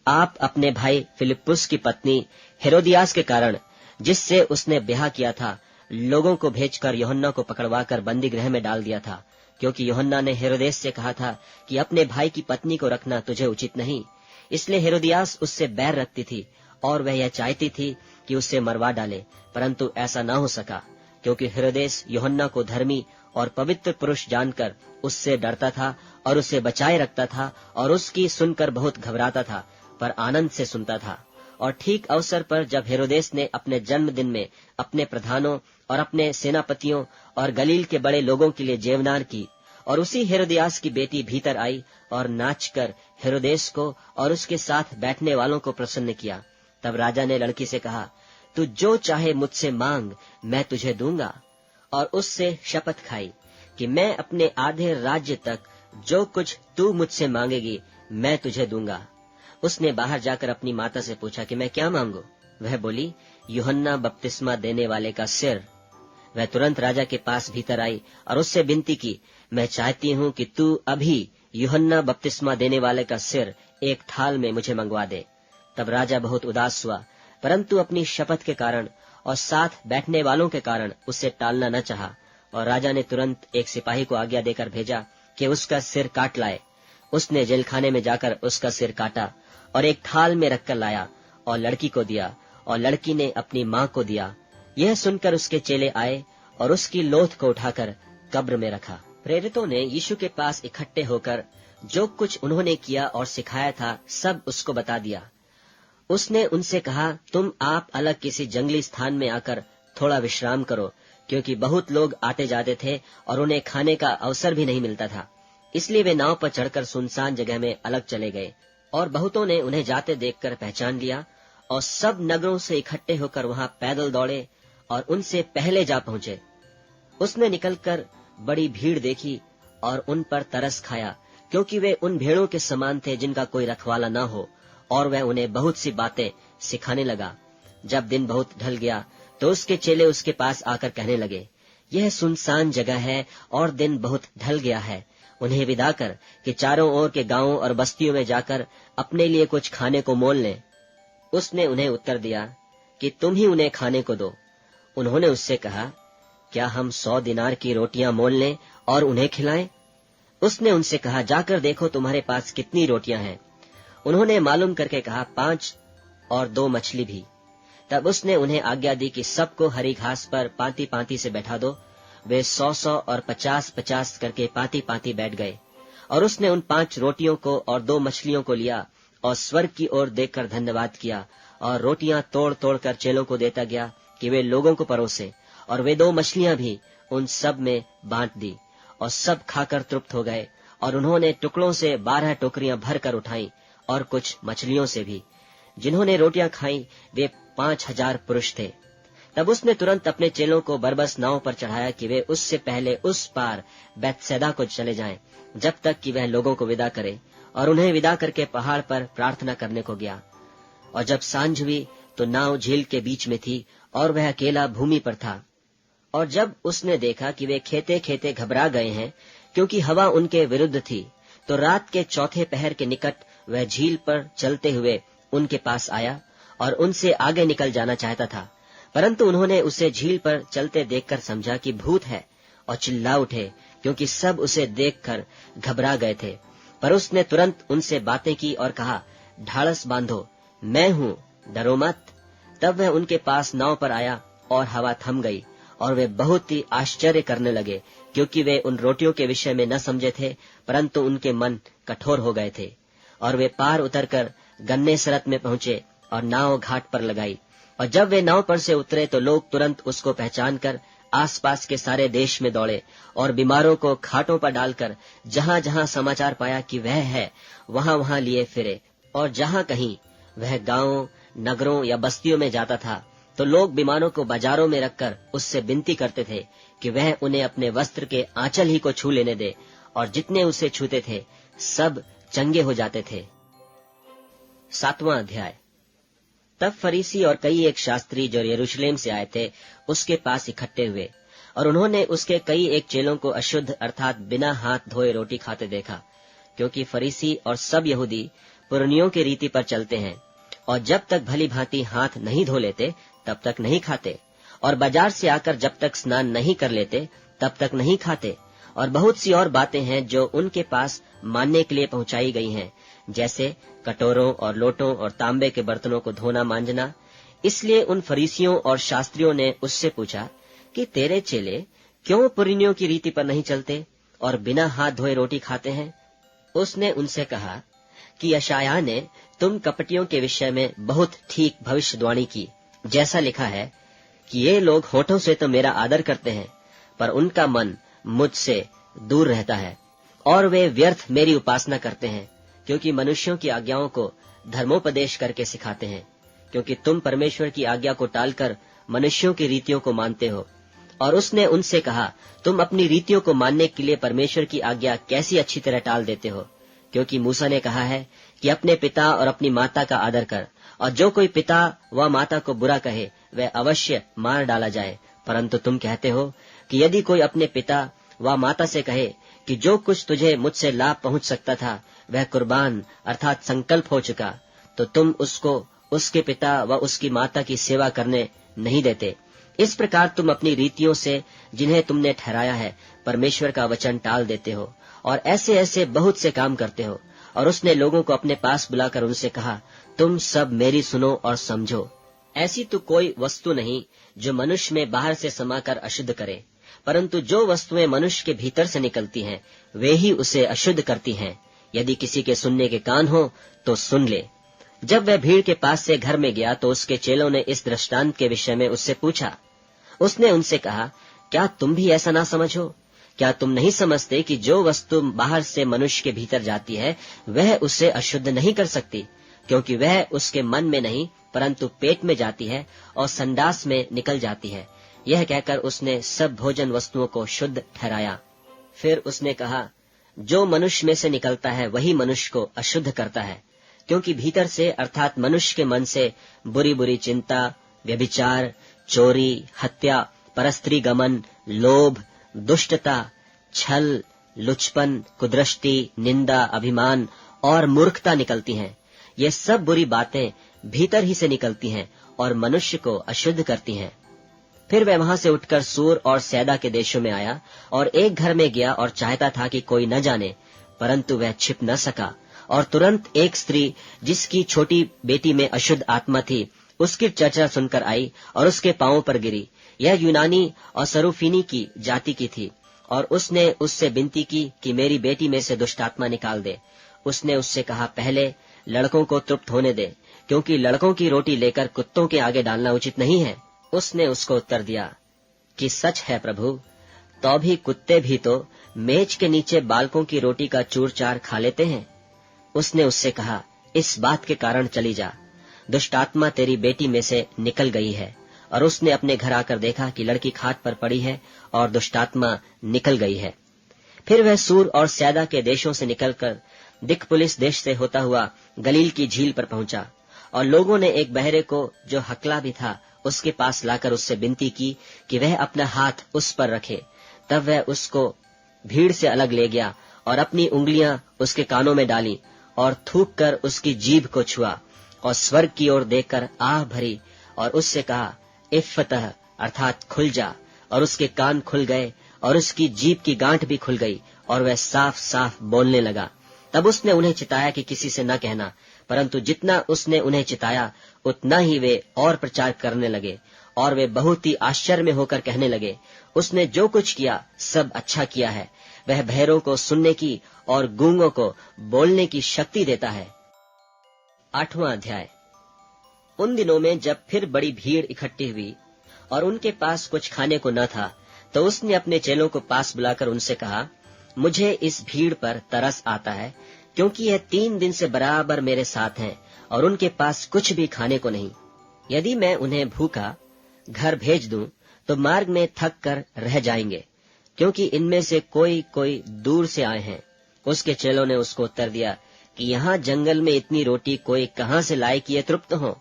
आप अपने भाई फिलिप्पुस की पत्नी हेरोदियास के कारण, जिससे उसने ब्याह किया था, लोगों को भेजकर यूहन्ना को पकड़वाकर बंदी गृह में डाल दिया था। क्योंकि यूहन्ना ने हेरोदेस से कहा था कि अपने भाई की पत्नी को रखना तुझे उचित नहीं, इसलिए हेरोदियास उससे बैर रखती थी और वह यह चाहती थी कि उसे मरवा डाले, परंतु ऐसा न हो सका, क्योंकि हेरोदेस यूहन्ना को धर्मी और पवित्र पुरुष जानकर उससे डरता था और उसे बचाए रखता था, और उसकी सुनकर बहुत घबराता था, पर आनंद से सुनता था। और ठीक अवसर पर जब हेरोदेस ने अपने जन्मदिन में अपने प्रधानों और अपने सेनापतियों और गलील के बड़े लोगों के लिए जेवनार की, और उसी हेरोदियास की बेटी भीतर आई और नाचकर हेरोदेस को और उसके साथ बैठने वालों को प्रसन्न किया। तब राजा ने लड़की से कहा, तू जो चाहे मुझसे मांग, मैं तुझे दूंगा। और उससे शपथ खाई कि मैं अपने आधे राज्य तक जो कुछ तू मुझसे मांगेगी मैं तुझे दूंगा। उसने बाहर जाकर अपनी माता से पूछा कि मैं क्या मांगू? वह बोली, यूहन्ना बपतिस्मा देने वाले का सिर। वह तुरंत राजा के पास भीतर आई और उससे विनती की, मैं चाहती हूँ कि तू अभी यूहन्ना बपतिस्मा देने वाले का सिर एक थाल में मुझे मंगवा दे। तब राजा बहुत उदास हुआ, परंतु अपनी शपथ के कारण और साथ बैठने वालों के कारण उसे टालना न चाहा, और राजा ने तुरंत एक सिपाही को आज्ञा देकर भेजा कि उसका सिर काट लाए। उसने जेलखाने में जाकर उसका सिर काटा और एक थाल में रखकर लाया और लड़की को दिया, और लड़की ने अपनी माँ को दिया। यह सुनकर उसके चेले आए और उसकी लोथ को उठाकर कब्र में रखा। प्रेरितों ने यीशु के पास इकट्ठे होकर जो कुछ उन्होंने किया और सिखाया था सब उसको बता दिया। उसने उनसे कहा, तुम आप अलग किसी जंगली स्थान में आकर थोड़ा विश्राम करो, क्योंकि बहुत लोग आते जाते थे और उन्हें खाने का अवसर भी नहीं मिलता था। इसलिए वे नाव पर चढ़कर सुनसान जगह में अलग चले गए, और बहुतों ने उन्हें जाते देखकर पहचान लिया, और सब नगरों से इकट्ठे होकर वहां पैदल दौड़े और उनसे पहले जा पहुंचे। उसने निकलकर बड़ी भीड़ देखी और उन पर तरस खाया, क्योंकि वे उन भेड़ों के समान थे जिनका कोई रखवाला न हो, और वह उन्हें बहुत सी बातें सिखाने लगा। जब दिन बहुत ढल गया तो उसके चेले उसके पास आकर कहने लगे, यह सुनसान जगह है और दिन बहुत ढल गया है, उन्हें विदा कर कि चारों ओर के गांवों और बस्तियों में जाकर अपने लिए कुछ खाने को मोल लें। उसने उन्हें उत्तर दिया कि तुम ही उन्हें खाने को दो। उन्होंने उससे कहा, क्या हम 100 दिनार की रोटियां मोल लें और उन्हें खिलाएं? उसने उनसे कहा, जाकर देखो तुम्हारे पास कितनी रोटियां हैं। उन्होंने मालूम करके कहा, 5 और 2 मछली भी। तब उसने उन्हें आज्ञा दी कि सबको हरी घास पर पांति पांति से बैठा दो। वे 100 और 50 करके पांति पांति बैठ गए। और उसने उन 5 रोटियों को और 2 मछलियों को लिया और स्वर्ग की ओर देखकर धन्यवाद किया, और रोटियां तोड़ तोड़ कर चेलों को देता गया कि वे लोगों को परोसे। और वे 2 मछलियां भी उन सब में बांट दी, और सब खाकर तृप्त हो गए। और उन्होंने टुकड़ों से 12 टोकरियां भर कर उठाई, और कुछ मछलियों से भी। जिन्होंने रोटियां खाई वे 5000 पुरुष थे। तब उसने तुरंत अपने चेलों को बरबस नाव पर चढ़ाया कि वे उससे पहले उस पार बैतसैदा को चले जाएं, जब तक कि वह लोगों को विदा करे। और उन्हें विदा करके पहाड़ पर प्रार्थना करने को गया। और जब सांझ हुई तो नाव झील के बीच में थी और वह अकेला भूमि पर था। और जब उसने देखा कि वे खेते खेते घबरा गए हैं, क्योंकि हवा उनके विरुद्ध थी, तो रात के 4थे पहर के निकट वह झील पर चलते हुए उनके पास आया और उनसे आगे निकल जाना चाहता था। परंतु उन्होंने उसे झील पर चलते देखकर समझा कि भूत है, और चिल्ला उठे, क्योंकि सब उसे देखकर घबरा गए थे। पर उसने तुरंत उनसे बातें की और कहा, ढाढ़स बांधो, मैं हूँ, डरो मत। तब वह उनके पास नाव पर आया और हवा थम गई, और वे बहुत ही आश्चर्य करने लगे, क्योंकि वे उन रोटियों के विषय में न समझे थे, परंतु उनके मन कठोर हो गए थे। और वे पार उतरकर गन्नेसरत में पहुंचे और नाव घाट पर लगाई। और जब वे नाव पर से उतरे तो लोग तुरंत उसको पहचान कर आसपास के सारे देश में दौड़े, और बीमारों को खाटों पर डालकर जहां जहां समाचार पाया कि वह है, वहां वहां लिए फिरे। और जहां कहीं वह गांवों, नगरों या बस्तियों में जाता था तो लोग बीमारों को बाजारों में रखकर उससे विनती करते थे कि वह उन्हें अपने वस्त्र के आंचल ही को छू लेने दे, और जितने उसे छूते थे सब चंगे हो जाते थे। 7वां अध्याय। तब फरीसी और कई एक शास्त्री जो यरूशलेम से आए थे उसके पास इकट्ठे हुए, और उन्होंने उसके कई एक चेलों को अशुद्ध अर्थात बिना हाथ धोए रोटी खाते देखा, क्योंकि फरीसी और सब यहूदी पुरनियों की रीति पर चलते हैं, और जब तक भली भांति हाथ नहीं धो लेते तब तक नहीं खाते, और बाजार से आकर जब तक स्नान नहीं कर लेते तब तक नहीं खाते। और बहुत सी और बातें हैं जो उनके पास मानने के लिए पहुंचाई गई हैं, जैसे कटोरों और लोटों और तांबे के बर्तनों को धोना मांजना। इसलिए उन फरीसियों और शास्त्रियों ने उससे पूछा कि तेरे चेले क्यों पुरनियों की रीति पर नहीं चलते और बिना हाथ धोए रोटी खाते हैं? उसने उनसे कहा कि यशायाह ने तुम कपटियों के विषय में बहुत ठीक भविष्यवाणी की, जैसा लिखा है कि ये लोग होठों से तो मेरा आदर करते हैं, पर उनका मन मुझसे दूर रहता है, और वे व्यर्थ मेरी उपासना करते हैं, क्योंकि मनुष्यों की आज्ञाओं को धर्मोपदेश करके सिखाते हैं। क्योंकि तुम परमेश्वर की आज्ञा को टालकर मनुष्यों की रीतियों को मानते हो। और उसने उनसे कहा, तुम अपनी रीतियों को मानने के लिए परमेश्वर की आज्ञा कैसी अच्छी तरह टाल देते हो? क्योंकि मूसा ने कहा है कि अपने पिता और अपनी माता का आदर कर, और जो कोई पिता व माता को बुरा कहे वह अवश्य मार डाला जाए। परंतु तुम कहते हो कि यदि कोई अपने पिता व माता से कहे कि जो कुछ तुझे मुझसे लाभ पहुंच सकता था वह कुर्बान अर्थात संकल्प हो चुका, तो तुम उसको उसके पिता व उसकी माता की सेवा करने नहीं देते। इस प्रकार तुम अपनी रीतियों से जिन्हें तुमने ठहराया है परमेश्वर का वचन टाल देते हो, और ऐसे ऐसे बहुत से काम करते हो। और उसने लोगों को अपने पास बुलाकर उनसे कहा, तुम सब मेरी सुनो और समझो। ऐसी तो कोई वस्तु नहीं जो मनुष्य में बाहर से समाकर अशुद्ध करे, परंतु जो वस्तुएं मनुष्य के भीतर से निकलती हैं वे ही उसे अशुद्ध करती हैं। यदि किसी के सुनने के कान हो तो सुन ले। जब वह भीड़ के पास से घर में गया तो उसके चेलों ने इस दृष्टांत के विषय में उससे पूछा। उसने उनसे कहा, क्या तुम भी ऐसा ना समझो? क्या तुम नहीं समझते कि जो वस्तु बाहर से मनुष्य के भीतर जाती है वह उसे अशुद्ध नहीं कर सकती, क्योंकि वह उसके मन में नहीं परंतु पेट में जाती है और संडास में निकल जाती है। यह कहकर उसने सब भोजन वस्तुओं को शुद्ध ठहराया। फिर उसने कहा, जो मनुष्य में से निकलता है वही मनुष्य को अशुद्ध करता है, क्योंकि भीतर से अर्थात मनुष्य के मन से बुरी बुरी चिंता, व्यभिचार, चोरी, हत्या, परस्त्री गमन, लोभ, दुष्टता, छल, लुचपन, कुदृष्टि, निंदा, अभिमान और मूर्खता निकलती हैं। ये सब बुरी बातें भीतर ही से निकलती हैं और मनुष्य को अशुद्ध करती हैं। फिर वह वहां से उठकर सूर और सैदा के देशों में आया और एक घर में गया और चाहता था कि कोई न जाने, परंतु वह छिप न सका। और तुरंत एक स्त्री जिसकी छोटी बेटी में अशुद्ध आत्मा थी उसकी चर्चा सुनकर आई और उसके पांवों पर गिरी। यह यूनानी और सरूफीनी की जाति की थी, और उसने उससे विनती की कि मेरी बेटी में से दुष्टात्मा निकाल दे। उसने उससे कहा, पहले लड़कों को तृप्त होने दे, क्योंकि लड़कों की रोटी लेकर कुत्तों के आगे डालना उचित नहीं है। उसने उसको उत्तर दिया कि सच है प्रभु, तो भी कुत्ते भी तो मेज के नीचे बालकों की रोटी का चूर चार खा लेते हैं। उसने उससे कहा, इस बात के कारण चली जा, दुष्टात्मा तेरी बेटी में से निकल गई है। और उसने अपने घर आकर देखा कि लड़की खाट पर पड़ी है और दुष्टात्मा निकल गई है। फिर वह सूर और सैदा के देशों से निकलकर दिकपुलिस देश से होता हुआ गलील की झील पर पहुंचा, और लोगों ने एक बहरे को जो हकला भी था उसके पास लाकर उससे विनती की कि वह अपना हाथ उस पर रखे। तब वह उसको भीड़ से अलग ले गया और अपनी उंगलियां उसके कानों में डाली और थूक कर उसकी जीभ को छुआ और स्वर्ग की ओर देखकर आह भरी और उससे कहा, इफ्फतह अर्थात खुल जा। और उसके कान खुल गए और उसकी जीभ की गांठ भी खुल गई और वह साफ साफ बोलने लगा। तब उसने उन्हें चिताया कि किसी से न कहना, परंतु जितना उसने उन्हें चिताया उतना ही वे और प्रचार करने लगे, और वे बहुत ही आश्चर्य में होकर कहने लगे, उसने जो कुछ किया सब अच्छा किया है। वह बहरों को सुनने की और गूंगों को बोलने की शक्ति देता है। 8वां अध्याय। उन दिनों में जब फिर बड़ी भीड़ इकट्ठी हुई और उनके पास कुछ खाने को न था, तो उसने अपने चेलों को पास बुलाकर उनसे कहा, मुझे इस भीड़ पर तरस आता है क्योंकि यह 3 दिन से बराबर मेरे साथ हैं और उनके पास कुछ भी खाने को नहीं। यदि मैं उन्हें भूखा घर भेज दूं तो मार्ग में थक कर रह जाएंगे, क्योंकि इनमें से कोई कोई दूर से आए हैं। उसके चेलों ने उसको उत्तर दिया कि यहाँ जंगल में इतनी रोटी कोई कहाँ से लाए कि ये तृप्त हो।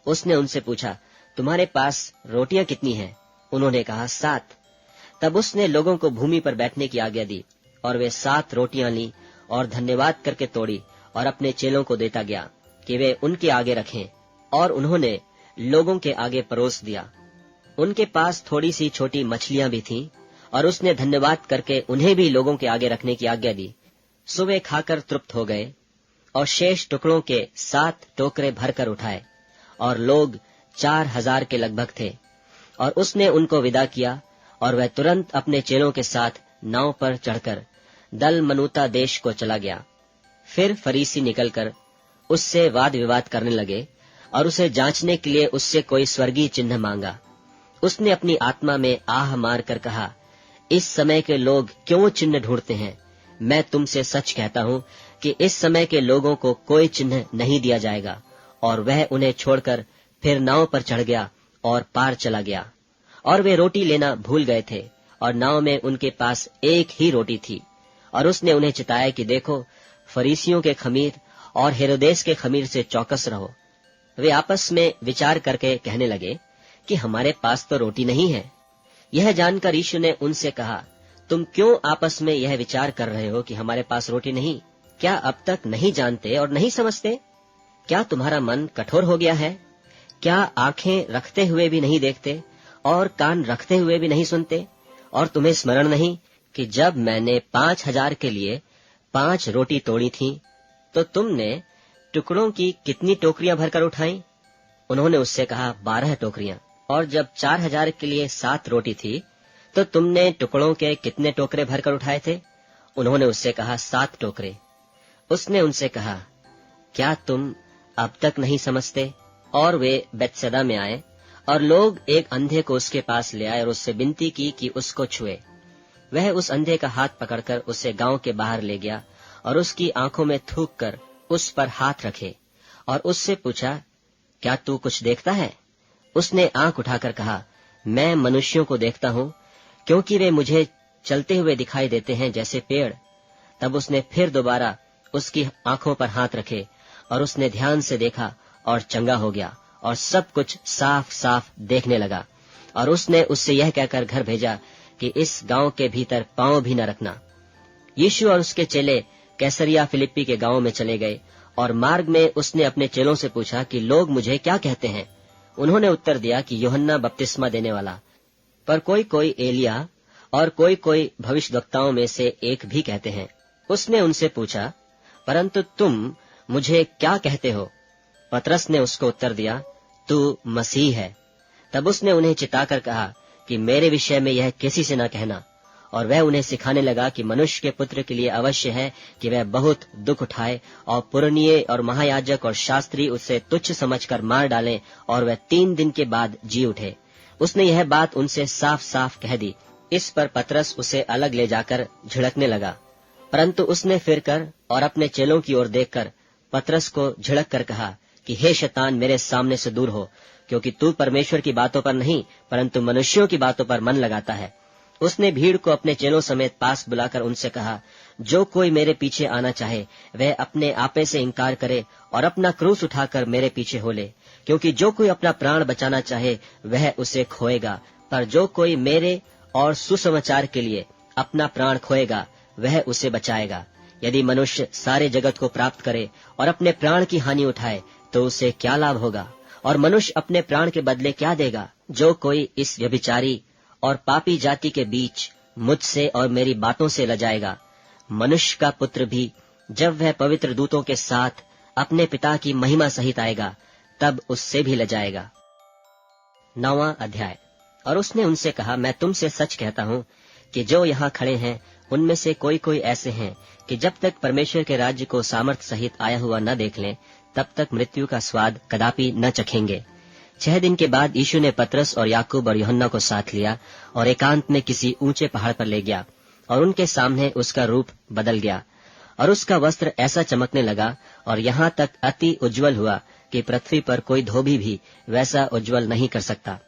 उसने उनसे पूछा, तुम्हारे पास रोटियां कितनी हैं? उन्होंने कहा, 7। तब उसने लोगों को भूमि पर बैठने की आज्ञा दी और वे 7 रोटियां ली और धन्यवाद करके तोड़ी और अपने चेलों को देता गया कि वे उनके आगे रखें, और उन्होंने लोगों के आगे परोस दिया। उनके पास थोड़ी सी छोटी मछलियां भी थीं और उसने धन्यवाद करके उन्हें भी लोगों के आगे रखने की आज्ञा दी। सो वे खाकर तृप्त हो गए और शेष टुकड़ों के 7 टोकरे भरकर उठाए, और लोग 4000 के लगभग थे। और उसने उनको विदा किया और वह तुरंत अपने चेलों के साथ नाव पर चढ़कर दलमनूता देश को चला गया। फिर फरीसी निकलकर उससे वाद विवाद करने लगे और उसे जांचने के लिए उससे कोई स्वर्गीय चिन्ह मांगा। उसने अपनी आत्मा में आह मार कर कहा, इस समय के लोग क्यों चिन्ह ढूंढते हैं? मैं तुमसे सच कहता हूँ कि इस समय के लोगों को कोई चिन्ह नहीं दिया जाएगा। और वह उन्हें छोड़कर फिर नाव पर चढ़ गया और पार चला गया। और वे रोटी लेना भूल गए थे और नाव में उनके पास एक ही रोटी थी। और उसने उन्हें चिताया कि देखो, फरीसियों के खमीर और हेरोदेस के खमीर से चौकस रहो। वे आपस में विचार करके कहने लगे कि हमारे पास तो रोटी नहीं है। यह जानकर यीशु ने उनसे कहा, तुम क्यों आपस में यह विचार कर रहे हो कि हमारे पास रोटी नहीं? क्या अब तक नहीं जानते और नहीं समझते? क्या तुम्हारा मन कठोर हो गया है? क्या आंखें रखते हुए भी नहीं देखते और कान रखते हुए भी नहीं सुनते? और तुम्हें स्मरण नहीं कि जब मैंने 5000 के लिए 5 रोटी तोड़ी थी, तो तुमने टुकड़ों की कितनी टोकरियां भरकर उठाई? उन्होंने उससे कहा, 12 टोकरियां। और जब 4000 के लिए 7 रोटी थी, तो तुमने टुकड़ों के कितने टोकरे भरकर उठाए थे? उन्होंने उससे कहा, 7 टोकरे। उसने उनसे कहा, क्या तुम अब तक नहीं समझते? और वे बेतसैदा में आए और लोग एक अंधे को उसके पास ले आए और उससे विनती की कि उसको छुए। वह उस अंधे का हाथ पकड़कर उसे गांव के बाहर ले गया और उसकी आंखों में थूक कर उस पर हाथ रखे और उससे पूछा, क्या तू कुछ देखता है? उसने आंख उठाकर कहा, मैं मनुष्यों को देखता हूँ, क्योंकि वे मुझे चलते हुए दिखाई देते हैं जैसे पेड़। तब उसने फिर दोबारा उसकी आंखों पर हाथ रखे और उसने ध्यान से देखा और चंगा हो गया और सब कुछ साफ साफ देखने लगा। और उसने उससे यह कहकर घर भेजा कि इस गांव के भीतर पांव भी न रखना। यीशु और उसके चेले कैसरिया फिलिप्पी के गांव में चले गए और मार्ग में उसने अपने चेलों से पूछा कि लोग मुझे क्या कहते हैं? उन्होंने उत्तर दिया कि यूहन्ना बपतिस्मा देने वाला, पर कोई कोई एलिया और कोई कोई भविष्यद्वक्ताओं में से एक भी कहते हैं। उसने उनसे पूछा, परंतु तुम मुझे क्या कहते हो? पतरस ने उसको उत्तर दिया, तू मसीह है। तब उसने उन्हें चिताकर कहा कि मेरे विषय में यह किसी से न कहना। और वह उन्हें सिखाने लगा कि मनुष्य के पुत्र के लिए अवश्य है कि वह बहुत दुख उठाए और पुरनिये और महायाजक और शास्त्री उसे तुच्छ समझकर मार डालें और वह 3 दिन के बाद जी उठे। उसने यह बात उनसे साफ साफ कह दी। इस पर पतरस उसे अलग ले जाकर झिड़कने लगा, परंतु उसने फिर कर और अपने चेलों की ओर देखकर पतरस को झिड़क कर कहा कि हे शैतान, मेरे सामने से दूर हो, क्योंकि तू परमेश्वर की बातों पर नहीं परंतु मनुष्यों की बातों पर मन लगाता है। उसने भीड़ को अपने चेलों समेत पास बुलाकर उनसे कहा, जो कोई मेरे पीछे आना चाहे वह अपने आपे से इनकार करे और अपना क्रूस उठाकर मेरे पीछे हो ले। क्योंकि जो कोई अपना प्राण बचाना चाहे वह उसे खोएगा, पर जो कोई मेरे और सुसमाचार के लिए अपना प्राण खोएगा वह उसे बचाएगा। यदि मनुष्य सारे जगत को प्राप्त करे और अपने प्राण की हानि उठाए तो उसे क्या लाभ होगा? और मनुष्य अपने प्राण के बदले क्या देगा? जो कोई इस व्यभिचारी और पापी जाति के बीच मुझसे और मेरी बातों से लजाएगा, मनुष्य का पुत्र भी जब वह पवित्र दूतों के साथ अपने पिता की महिमा सहित आएगा तब उससे भी लजाएगा। 9वां अध्याय। और उसने उनसे कहा, मैं तुमसे सच कहता हूँ कि जो यहाँ खड़े हैं उनमें से कोई कोई ऐसे हैं कि जब तक परमेश्वर के राज्य को सामर्थ्य सहित आया हुआ न देख लें तब तक मृत्यु का स्वाद कदापि न चखेंगे। 6 दिन के बाद यीशु ने पतरस और याकूब और यूहन्ना को साथ लिया और एकांत में किसी ऊंचे पहाड़ पर ले गया और उनके सामने उसका रूप बदल गया और उसका वस्त्र ऐसा चमकने लगा और यहाँ तक अति उज्जवल हुआ कि पृथ्वी पर कोई धोबी भी वैसा उज्जवल नहीं कर सकता।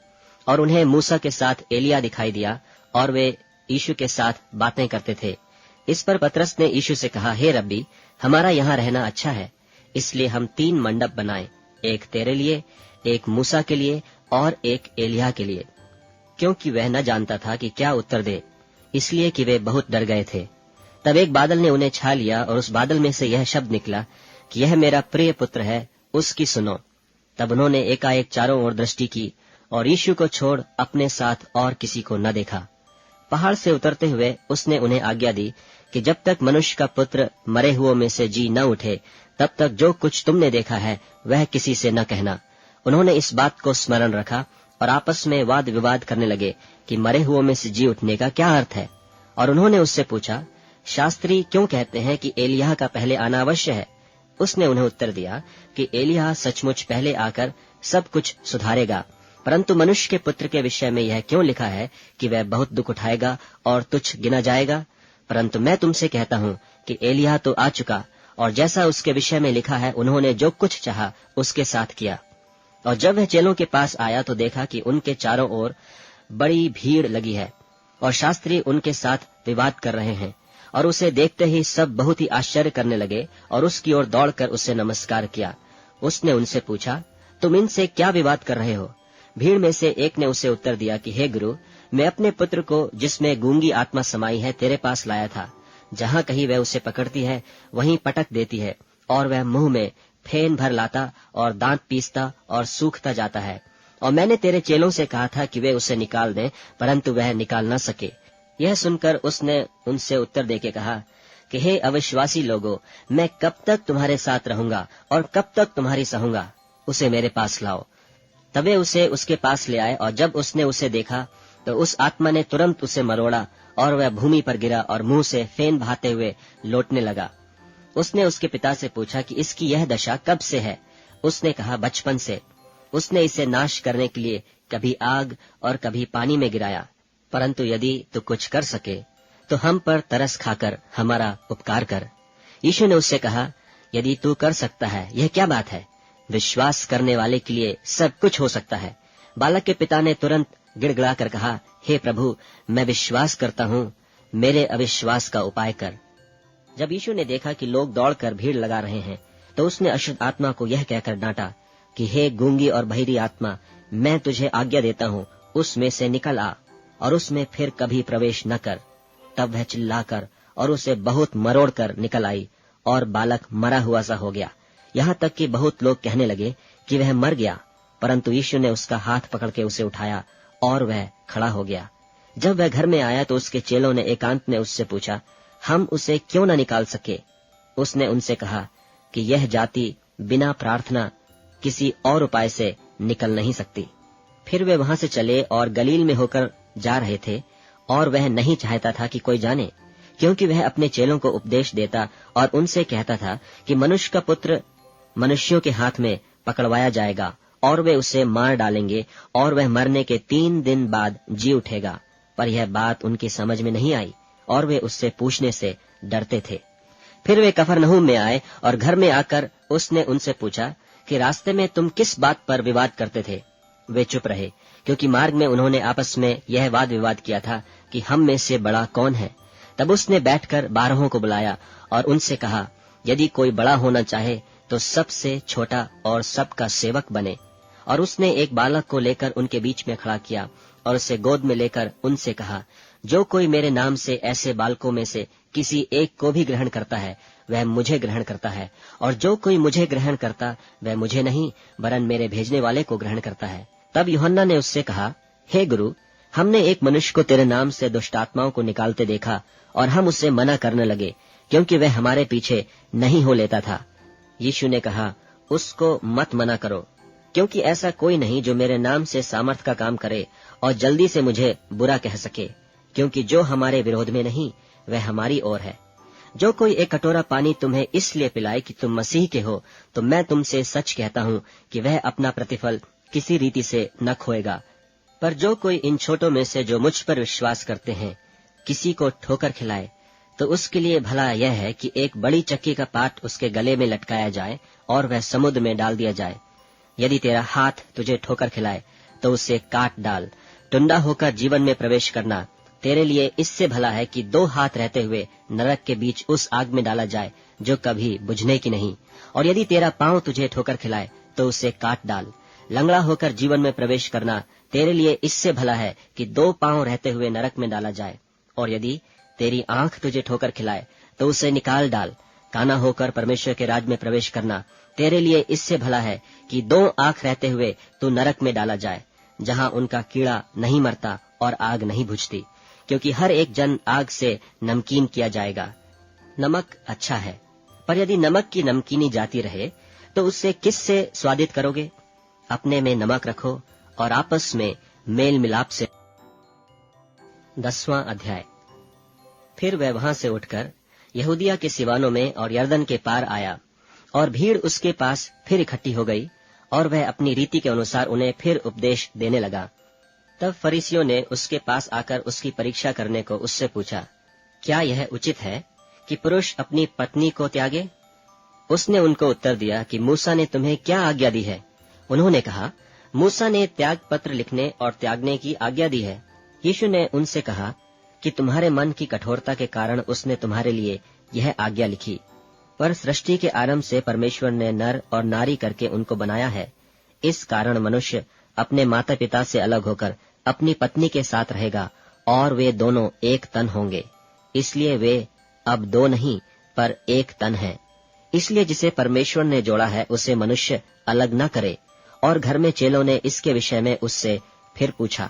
और उन्हें मूसा के साथ एलिया दिखाई दिया और वे यीशु के साथ बातें करते थे। इस पर पतरस ने यीशु से कहा, हे रब्बी, हमारा यहाँ रहना अच्छा है, इसलिए हम 3 मंडप बनाएं, एक तेरे लिए, एक मूसा के लिए और एक एलिया के लिए। क्योंकि वह न जानता था कि क्या उत्तर दे, इसलिए कि वे बहुत डर गए थे। तब एक बादल ने उन्हें छा लिया और उस बादल में से यह शब्द निकला कि यह मेरा प्रिय पुत्र है, उसकी सुनो। तब उन्होंने एकाएक चारों ओर दृष्टि की और यीशु को छोड़ अपने साथ और किसी को न देखा। पहाड़ से उतरते हुए उसने उन्हें आज्ञा दी कि जब तक मनुष्य का पुत्र मरे हुओं में से जी न उठे, तब तक जो कुछ तुमने देखा है वह किसी से न कहना। उन्होंने इस बात को स्मरण रखा और आपस में वाद विवाद करने लगे कि मरे हुओं में से जी उठने का क्या अर्थ है। और उन्होंने उससे पूछा, शास्त्री क्यों कहते हैं कि एलिय्याह का पहले आना अवश्य है? उसने उन्हें उत्तर दिया कि एलिय्याह सचमुच पहले आकर सब कुछ सुधारेगा, परंतु मनुष्य के पुत्र के विषय में यह क्यों लिखा है कि वह बहुत दुख उठाएगा और तुच्छ गिना जाएगा? परंतु मैं तुमसे कहता हूँ कि एलिय्याह तो आ चुका, और जैसा उसके विषय में लिखा है उन्होंने जो कुछ चाहा उसके साथ किया। और जब वह चेलों के पास आया तो देखा कि उनके चारों ओर बड़ी भीड़ लगी है और शास्त्री उनके साथ विवाद कर रहे हैं। और उसे देखते ही सब बहुत ही आश्चर्य करने लगे और उसकी ओर दौड़कर उससे नमस्कार किया। उसने उनसे पूछा, तुम इनसे क्या विवाद कर रहे हो? भीड़ में से एक ने उसे उत्तर दिया कि हे गुरु, मैं अपने पुत्र को जिसमें गूंगी आत्मा समाई है तेरे पास लाया था। जहाँ कहीं वह उसे पकड़ती है वहीं पटक देती है, और वह मुंह में फेन भर लाता और दांत पीसता और सूखता जाता है। और मैंने तेरे चेलों से कहा था कि वे उसे निकाल दें, परंतु वह निकाल न सके। यह सुनकर उसने उनसे उत्तर देके कहा कि हे अविश्वासी लोगों, मैं कब तक तुम्हारे साथ रहूंगा और कब तक तुम्हारी सहूंगा? उसे मेरे पास लाओ। तबे उसे उसके पास ले आए, और जब उसने उसे देखा तो उस आत्मा ने तुरंत उसे मरोड़ा और वह भूमि पर गिरा और मुंह से फेन बहाते हुए लौटने लगा। उसने उसके पिता से पूछा कि इसकी यह दशा कब से है? उसने कहा, बचपन से। उसने इसे नाश करने के लिए कभी आग और कभी पानी में गिराया। परंतु यदि तू कुछ कर सके तो हम पर तरस खाकर हमारा उपकार कर। यीशु ने उससे कहा, यदि तू कर सकता है, यह क्या बात है? विश्वास करने वाले के लिए सब कुछ हो सकता है। बालक के पिता ने तुरंत गिड़गिड़ा कर कहा, हे प्रभु, मैं विश्वास करता हूँ, मेरे अविश्वास का उपाय कर। जब यीशु ने देखा कि लोग दौड़कर भीड़ लगा रहे हैं, तो उसने अशुद्ध आत्मा को यह कहकर डांटा कि हे गूंगी और बहिरी आत्मा, मैं तुझे आज्ञा देता हूँ, उसमें से निकल आ और उसमें फिर कभी प्रवेश न कर। तब वह चिल्लाकर और उसे बहुत मरोड़ कर निकल आई, और बालक मरा हुआ सा हो गया। यहाँ तक कि बहुत लोग कहने लगे कि वह मर गया, परंतु यीशु ने उसका हाथ पकड़ के उसे उठाया और वह खड़ा हो गया। जब वह घर में आया तो उसके चेलों ने एकांत में उससे पूछा, हम उसे क्यों न निकाल सके? उसने उनसे कहा कि यह जाति बिना प्रार्थना किसी और उपाय से निकल नहीं सकती। फिर वे वहां से चले और गलील में होकर जा रहे थे, और वह नहीं चाहता था कि कोई जाने, क्योंकि वह अपने चेलों को उपदेश देता और उनसे कहता था कि मनुष्य का पुत्र मनुष्यों के हाथ में पकड़वाया जाएगा और वे उसे मार डालेंगे और वह मरने के 3 दिन बाद जी उठेगा। पर यह बात उनकी समझ में नहीं आई और वे उससे पूछने से डरते थे। फिर वे कफरनहूम में आए और घर में आकर उसने उनसे पूछा कि रास्ते में तुम किस बात पर विवाद करते थे? वे चुप रहे, क्योंकि मार्ग में उन्होंने आपस में यह वाद विवाद किया था कि हम में से बड़ा कौन है। तब उसने बैठकर 12 को बुलाया और उनसे कहा, यदि कोई बड़ा होना चाहे तो सबसे छोटा और सबका सेवक बने। और उसने एक बालक को लेकर उनके बीच में खड़ा किया और उसे गोद में लेकर उनसे कहा, जो कोई मेरे नाम से ऐसे बालकों में से किसी एक को भी ग्रहण करता है वह मुझे ग्रहण करता है, और जो कोई मुझे ग्रहण करता वह मुझे नहीं वरन मेरे भेजने वाले को ग्रहण करता है। तब यूहन्ना ने उससे कहा, हे गुरु, हमने एक मनुष्य को तेरे नाम से दुष्ट आत्माओं को निकालते देखा और हम उससे मना करने लगे, क्योंकि वह हमारे पीछे नहीं हो लेता था। यीशु ने कहा, उसको मत मना करो, क्योंकि ऐसा कोई नहीं जो मेरे नाम से सामर्थ का काम करे और जल्दी से मुझे बुरा कह सके, क्योंकि जो हमारे विरोध में नहीं वह हमारी ओर है। जो कोई एक कटोरा पानी तुम्हें इसलिए पिलाए कि तुम मसीह के हो, तो मैं तुमसे सच कहता हूँ कि वह अपना प्रतिफल किसी रीति से न खोएगा। पर जो कोई इन छोटों में से जो मुझ पर विश्वास करते हैं किसी को ठोकर खिलाए, तो उसके लिए भला यह है कि एक बड़ी चक्की का पाट उसके गले में लटकाया जाए और वह समुद्र में डाल दिया जाए। यदि तेरा हाथ तुझे ठोकर खिलाए तो उसे काट डाल। टुंडा होकर जीवन में प्रवेश करना तेरे लिए इससे भला है कि 2 हाथ रहते हुए नरक के बीच उस आग में डाला जाए जो कभी बुझने की नहीं। और यदि तेरा पांव तुझे ठोकर खिलाए तो उसे काट डाल। लंगड़ा होकर जीवन में प्रवेश करना तेरे लिए इससे भला है कि 2 पांव रहते हुए नरक में डाला जाए। और यदि तेरी आंख तुझे ठोकर खिलाए तो उसे निकाल डाल। काना होकर परमेश्वर के राज में प्रवेश करना तेरे लिए इससे भला है कि 2 आंख रहते हुए तू नरक में डाला जाए, जहां उनका कीड़ा नहीं मरता और आग नहीं बुझती, क्योंकि हर एक जन आग से नमकीन किया जाएगा। नमक अच्छा है, पर यदि नमक की नमकीनी जाती रहे तो उससे किससे स्वादित करोगे? अपने में नमक रखो और आपस में मेल मिलाप से। 10वां अध्याय। फिर वह वहां से उठकर यहूदिया के सिवानों में और यरदन के पार आया, और भीड़ उसके पास फिर इकट्ठी हो गई, और वह अपनी रीति के अनुसार उन्हें फिर उपदेश देने लगा। तब फरीसियों ने उसके पास आकर उसकी परीक्षा करने को उससे पूछा, क्या यह उचित है कि पुरुष अपनी पत्नी को त्यागे? उसने उनको उत्तर दिया कि मूसा ने तुम्हें क्या आज्ञा दी है? उन्होंने कहा, मूसा ने त्याग पत्र लिखने और त्यागने की आज्ञा दी है। यीशु ने उनसे कहा कि तुम्हारे मन की कठोरता के कारण उसने तुम्हारे लिए यह आज्ञा लिखी, पर सृष्टि के आरंभ से परमेश्वर ने नर और नारी करके उनको बनाया है। इस कारण मनुष्य अपने माता पिता से अलग होकर अपनी पत्नी के साथ रहेगा, और वे दोनों एक तन होंगे। इसलिए वे अब 2 नहीं पर एक तन है। इसलिए जिसे परमेश्वर ने जोड़ा है उसे मनुष्य अलग न करे। और घर में चेलों ने इसके विषय में उससे फिर पूछा।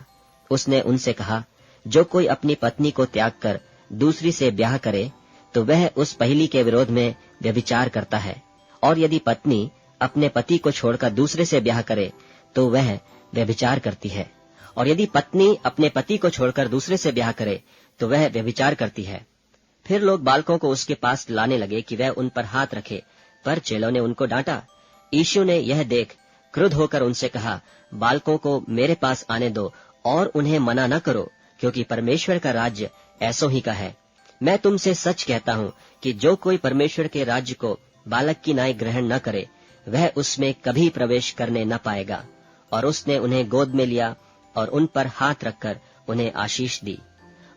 उसने उनसे कहा, जो कोई अपनी पत्नी को त्याग कर दूसरी से ब्याह करे तो वह उस पहली के विरोध में व्यभिचार करता है, और यदि पत्नी अपने पति को छोड़कर दूसरे से ब्याह करे तो वह व्यभिचार करती है, और यदि पत्नी अपने पति को छोड़कर दूसरे से ब्याह करे तो वह व्यभिचार करती है। फिर लोग बालकों को उसके पास लाने लगे कि वह उन पर हाथ रखे, पर चेलों ने उनको डांटा। यीशु ने यह देख क्रुद्ध होकर उनसे कहा, बालकों को मेरे पास आने दो और उन्हें मना न करो, क्योंकि परमेश्वर का राज्य ऐसों ही का है। मैं तुमसे सच कहता हूँ कि जो कोई परमेश्वर के राज्य को बालक की नाई ग्रहण न करे वह उसमें कभी प्रवेश करने न पाएगा। और उसने उन्हें गोद में लिया और उन पर हाथ रखकर उन्हें आशीष दी।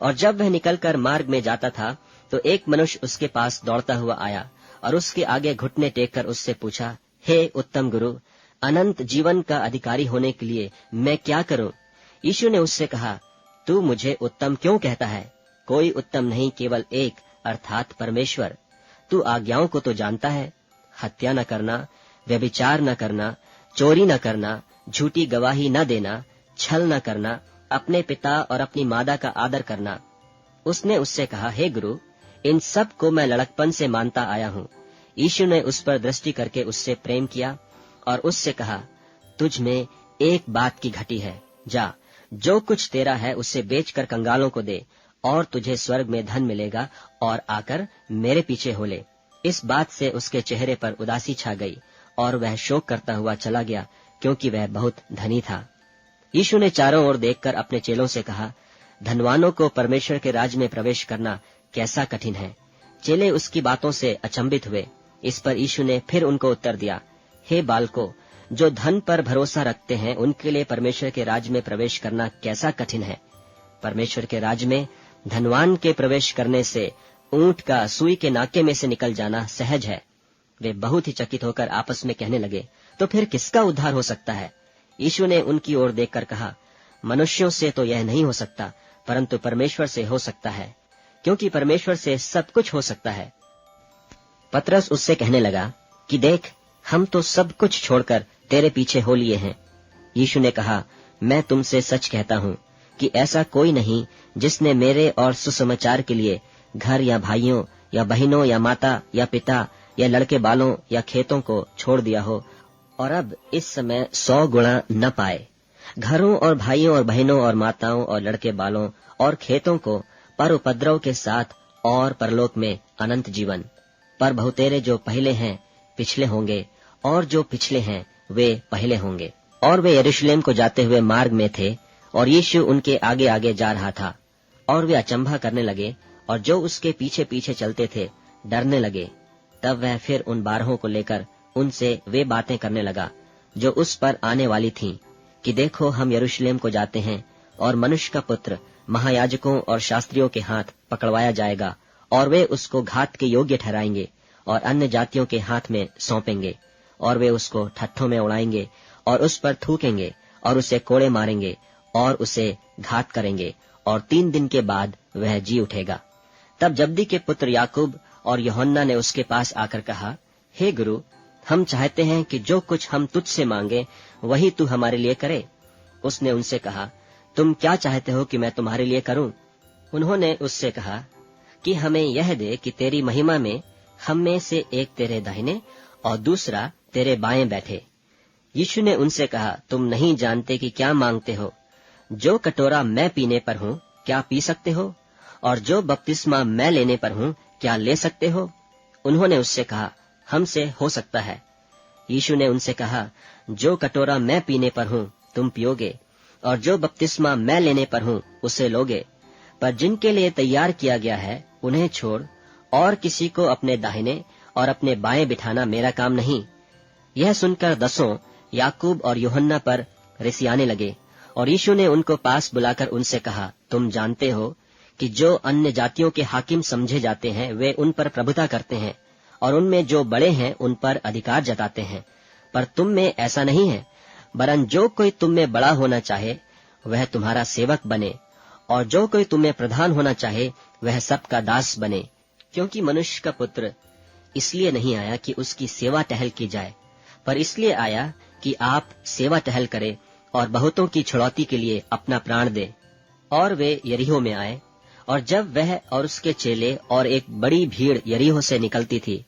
और जब वह निकलकर मार्ग में जाता था तो एक मनुष्य उसके पास दौड़ता हुआ आया और उसके आगे घुटने टेक कर उससे पूछा, हे उत्तम गुरु, अनंत जीवन का अधिकारी होने के लिए मैं क्या करूं? यीशु ने उससे कहा, तू मुझे उत्तम क्यों कहता है? कोई उत्तम नहीं, केवल एक, अर्थात परमेश्वर। तू आज्ञाओं को तो जानता है, हत्या न करना, व्यभिचार न करना, चोरी न करना, झूठी गवाही न देना, छल न करना, अपने पिता और अपनी माता का आदर करना। उसने उससे कहा, हे गुरु, इन सब को मैं लड़कपन से मानता आया हूँ। यीशु ने उस पर दृष्टि करके उससे प्रेम किया और उससे कहा, तुझ में एक बात की घटी है, जा, जो कुछ तेरा है उसे बेचकर कंगालों को दे और तुझे स्वर्ग में धन मिलेगा, और आकर मेरे पीछे हो ले। इस बात से उसके चेहरे पर उदासी छा गई और वह शोक करता हुआ चला गया, क्योंकि वह बहुत धनी था। यीशु ने चारों ओर देखकर अपने चेलों से कहा, धनवानों को परमेश्वर के राज्य में प्रवेश करना कैसा कठिन है। चेले उसकी बातों से अचंभित हुए। इस पर यीशु ने फिर उनको उत्तर दिया, हे बालकों, जो धन पर भरोसा रखते हैं उनके लिए परमेश्वर के राज्य में प्रवेश करना कैसा कठिन है। परमेश्वर के राज्य में धनवान के प्रवेश करने से ऊंट का सुई के नाके में से निकल जाना सहज है। वे बहुत ही चकित होकर आपस में कहने लगे, तो फिर किसका उद्धार हो सकता है? यीशु ने उनकी ओर देखकर कहा, मनुष्यों से तो यह नहीं हो सकता, परंतु परमेश्वर से हो सकता है, क्योंकि परमेश्वर से सब कुछ हो सकता है। पतरस उससे कहने लगा कि देख, हम तो सब कुछ छोड़कर तेरे पीछे हो लिए हैं। यीशु ने कहा, मैं तुमसे सच कहता हूँ कि ऐसा कोई नहीं जिसने मेरे और सुसमाचार के लिए घर या भाइयों या बहनों या माता या पिता या लड़के बालों या खेतों को छोड़ दिया हो और अब इस समय 100 गुणा न पाए। घरों और भाइयों और बहनों और माताओं और लड़के बालों और खेतों को पर उपद्रव के साथ और परलोक में अनंत जीवन। पर बहुतेरे जो पहले हैं पिछले होंगे, और जो पिछले हैं वे पहले होंगे। और वे यरूशलेम को जाते हुए मार्ग में थे, और यीशु उनके आगे आगे जा रहा था। और वे अचंभा करने लगे और जो उसके पीछे पीछे चलते थे डरने लगे। तब वह फिर उन 12 को लेकर उनसे वे बातें करने लगा जो उस पर आने वाली थीं, कि देखो हम यरूशलेम को जाते हैं, और मनुष्य का पुत्र महायाजकों और शास्त्रियों के हाथ पकड़वाया जाएगा, और वे उसको घात के योग्य ठहराएंगे और अन्य जातियों के हाथ में सौंपेंगे, और वे उसको ठट्ठों में उड़ाएंगे और उस पर थूकेंगे और उसे कोड़े मारेंगे और उसे घात करेंगे, और 3 दिन के बाद वह जी उठेगा। तब जब्दी के पुत्र याकूब और यूहन्ना ने उसके पास आकर कहा, हे गुरु, हम चाहते हैं कि जो कुछ हम तुझसे मांगे वही तू हमारे लिए करे। उसने उनसे कहा, तुम क्या चाहते हो कि मैं तुम्हारे लिए करूं? उन्होंने उससे कहा कि हमें यह दे कि तेरी महिमा में हम में से एक तेरे दाहिने और दूसरा तेरे बाएं बैठे। यीशु ने उनसे कहा, तुम नहीं जानते कि क्या मांगते हो। जो कटोरा मैं पीने पर हूँ क्या पी सकते हो, और जो बपतिस्मा मैं लेने पर हूँ क्या ले सकते हो? उन्होंने उससे कहा, हमसे हो सकता है। यीशु ने उनसे कहा, जो कटोरा मैं पीने पर हूँ तुम पियोगे, और जो बपतिस्मा मैं लेने पर हूँ उसे लोगे, पर जिनके लिए तैयार किया गया है उन्हें छोड़ और किसी को अपने दाहिने और अपने बाएं बिठाना मेरा काम नहीं। यह सुनकर 10 याकूब और यूहन्ना पर रिसियाने लगे, और यीशु ने उनको पास बुलाकर उनसे कहा, तुम जानते हो कि जो अन्य जातियों के हाकिम समझे जाते हैं वे उन पर प्रभुता करते हैं, और उनमें जो बड़े हैं उन पर अधिकार जताते हैं, पर तुम में ऐसा नहीं है। वरन जो कोई तुम में बड़ा होना चाहे वह तुम्हारा सेवक बने, और जो कोई तुम्हें प्रधान होना चाहे वह सबका दास बने। क्योंकि मनुष्य का पुत्र इसलिए नहीं आया कि उसकी सेवा टहल की जाए, पर इसलिए आया कि आप सेवा टहल करें और बहुतों की छुड़ौती के लिए अपना प्राण दे। और वे यरीहो में आए, और जब वह और उसके चेले और एक बड़ी भीड़ यरीहो से निकलती थी,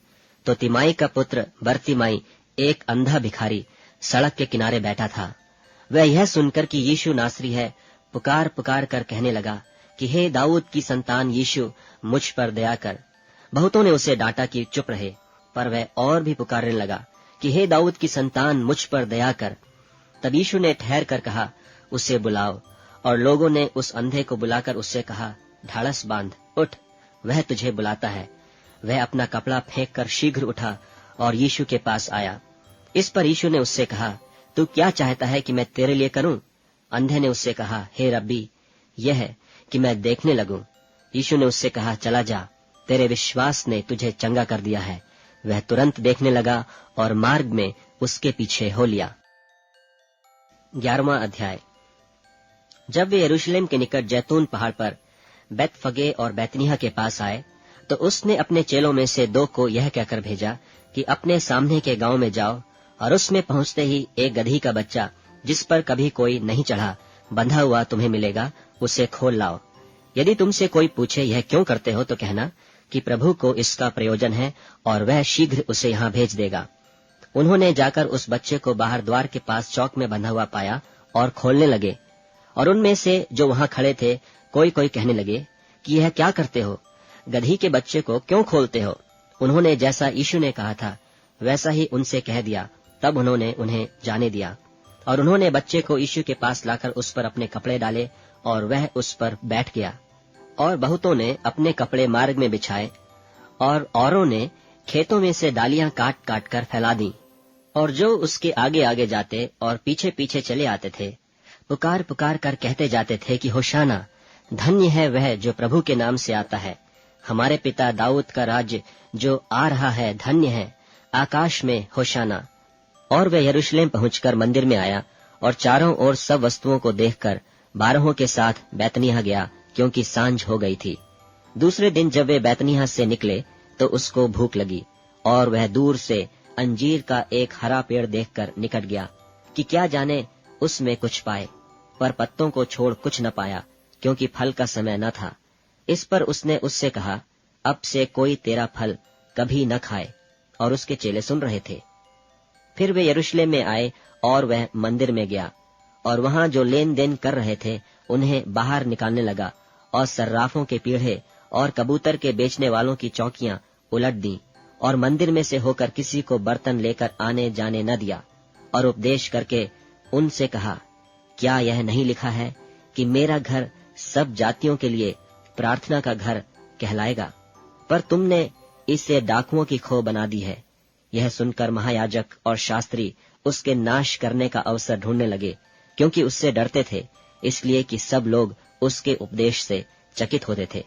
तो तिमाई का पुत्र बरतिमाई, एक अंधा भिखारी, सड़क के किनारे बैठा था। वह यह सुनकर कि यीशु नासरी है, पुकार पुकार कर कहने लगा कि हे दाऊद की संतान यीशु, मुझ पर दया कर। बहुतों ने उसे डांटा कि चुप रहे, पर वह और भी पुकारने लगा कि हे दाऊद की संतान, मुझ पर दया कर। तब यीशु ने ठहर कर कहा, उसे बुलाओ। और लोगों ने उस अंधे को बुलाकर उससे कहा, ढाढ़स बांध, उठ, वह तुझे बुलाता है। वह अपना कपड़ा फेंक कर शीघ्र उठा और यीशु के पास आया। इस पर यीशु ने उससे कहा, तू क्या चाहता है कि मैं तेरे लिए करूं? अंधे ने उससे कहा, हे रब्बी, यह है कि मैं देखने लगूं। यीशु ने उससे कहा, चला जा, तेरे विश्वास ने तुझे चंगा कर दिया है। वह तुरंत देखने लगा और मार्ग में उसके पीछे हो लिया। 11वां अध्याय। जब वे यरूशलेम के निकट जैतून पहाड़ पर बैतफगे और बैतनिय्याह के पास आए, तो उसने अपने चेलों में से 2 को यह कहकर भेजा कि अपने सामने के गांव में जाओ, और उसमें पहुंचते ही एक गदही का बच्चा जिस पर कभी कोई नहीं चढ़ा बंधा हुआ तुम्हें मिलेगा, उसे खोल लाओ। यदि तुमसे कोई पूछे यह क्यों करते हो, तो कहना कि प्रभु को इसका प्रयोजन है, और वह शीघ्र उसे यहाँ भेज देगा। उन्होंने जाकर उस बच्चे को बाहर द्वार के पास चौक में बंधा हुआ पाया और खोलने लगे। और उनमें से जो वहां खड़े थे कोई कोई कहने लगे कि यह क्या करते हो, गधी के बच्चे को क्यों खोलते हो? उन्होंने जैसा यीशु ने कहा था वैसा ही उनसे कह दिया। तब उन्होंने उन्हें जाने दिया, और उन्होंने बच्चे को यीशु के पास लाकर उस पर अपने कपड़े डाले, और वह उस पर बैठ गया। और बहुतों ने अपने कपड़े मार्ग में बिछाए, और औरों ने खेतों में से डालियां काट काट कर फैला दी। और जो उसके आगे आगे जाते और पीछे पीछे चले आते थे, पुकार पुकार कर कहते जाते थे कि होशाना, धन्य है वह जो प्रभु के नाम से आता है। हमारे पिता दाऊद का राज्य जो आ रहा है धन्य है, आकाश में होशाना। और वह यरूशलेम पहुंचकर मंदिर में आया, और चारों ओर सब वस्तुओं को देखकर 12 के साथ बैतनिय्याह गया, क्योंकि सांझ हो गई थी। दूसरे दिन जब वे बैतनिय्याह से निकले तो उसको भूख लगी, और वह दूर से अंजीर का एक हरा पेड़ देखकर निकट गया कि क्या जाने उसमें कुछ पाए, पर पत्तों को छोड़ कुछ न पाया, क्योंकि फल का समय न था। इस पर उसने उससे कहा, अब से कोई तेरा फल कभी न खाए। और उसके चेले सुन रहे थे। फिर वे यरूशलेम में आए, और वह मंदिर में गया, और वहां जो लेन देन कर रहे थे उन्हें बाहर निकालने लगा, और सर्राफों के पीढ़े और कबूतर के बेचने वालों की चौकियां उलट दी, और मंदिर में से होकर किसी को बर्तन लेकर आने जाने न दिया। और उपदेश करके उनसे कहा, क्या यह नहीं लिखा है कि मेरा घर सब जातियों के लिए प्रार्थना का घर कहलाएगा, पर तुमने इसे डाकुओं की खो बना दी है। यह सुनकर महायाजक और शास्त्री उसके नाश करने का अवसर ढूंढने लगे, क्योंकि उससे डरते थे, इसलिए कि सब लोग उसके उपदेश से चकित होते थे।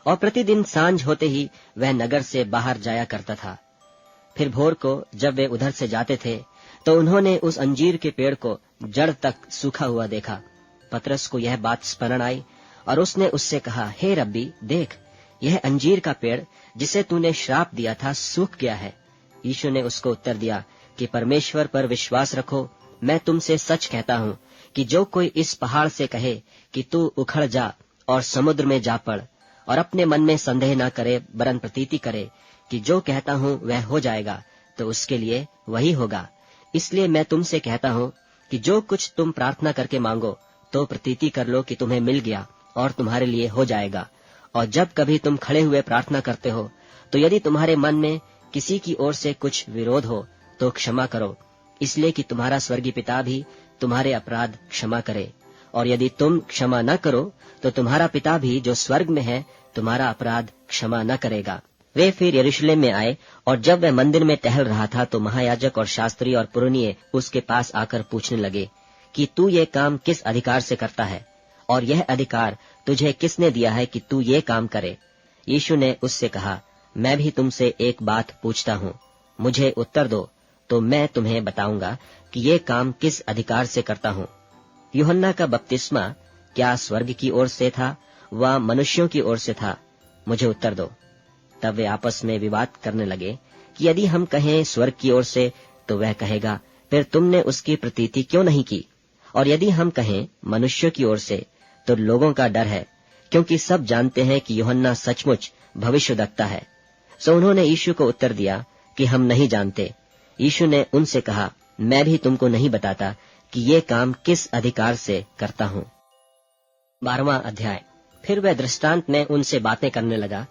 और प्रतिदिन सांझ होते ही वह नगर से बाहर जाया करता था। फिर भोर को जब वे उधर से जाते थे, तो उन्होंने उस अंजीर के पेड़ को जड़ तक सूखा हुआ देखा। पतरस को यह बात स्मरण आई और उसने उससे कहा, हे रब्बी, देख, यह अंजीर का पेड़ जिसे तूने श्राप दिया था सूख गया है। यीशु ने उसको उत्तर दिया कि परमेश्वर पर विश्वास रखो। मैं तुमसे सच कहता हूँ कि जो कोई इस पहाड़ से कहे कि तू उखड़ जा और समुद्र में जा पड़, और अपने मन में संदेह न करे, वरन प्रतीति करे कि जो कहता हूँ वह हो जाएगा, तो उसके लिए वही होगा। इसलिए मैं तुमसे कहता हूँ कि जो कुछ तुम प्रार्थना करके मांगो, तो प्रतीति कर लो कि तुम्हें मिल गया और तुम्हारे लिए हो जाएगा। और जब कभी तुम खड़े हुए प्रार्थना करते हो, तो यदि तुम्हारे मन में किसी की ओर से कुछ विरोध हो, तो क्षमा करो, इसलिए कि तुम्हारा स्वर्गीय पिता भी तुम्हारे अपराध क्षमा करे। और यदि तुम क्षमा न करो, तो तुम्हारा पिता भी जो स्वर्ग में है तुम्हारा अपराध क्षमा न करेगा। वे फिर यरूशलेम में आए, और जब वह मंदिर में टहल रहा था, तो महायाजक और शास्त्री और पुरनिये उसके पास आकर पूछने लगे कि तू ये काम किस अधिकार से करता है, और यह अधिकार तुझे किसने दिया है कि तू ये काम करे? यीशु ने उससे कहा, मैं भी तुमसे एक बात पूछता हूँ, मुझे उत्तर दो, तो मैं तुम्हें बताऊंगा कि ये काम किस अधिकार से करता हूँ। यूहन्ना का बपतिस्मा क्या स्वर्ग की ओर से था व मनुष्यों की ओर से था? मुझे उत्तर दो। तब वे आपस में विवाद करने लगे कि यदि हम कहें स्वर्ग की ओर से, तो वह कहेगा, फिर तुमने उसकी प्रतीति क्यों नहीं की? और यदि हम कहें मनुष्यों की ओर से, तो लोगों का डर है, क्योंकि सब जानते हैं कि यूहन्ना सचमुच भविष्यद्वक्ता है। सो उन्होंने यीशु को उत्तर दिया कि हम नहीं जानते। यीशु ने उनसे कहा, मैं भी तुमको नहीं बताता कि ये काम किस अधिकार से करता हूँ। 12वां अध्याय। फिर वह दृष्टांत में उनसे बातें करने लगा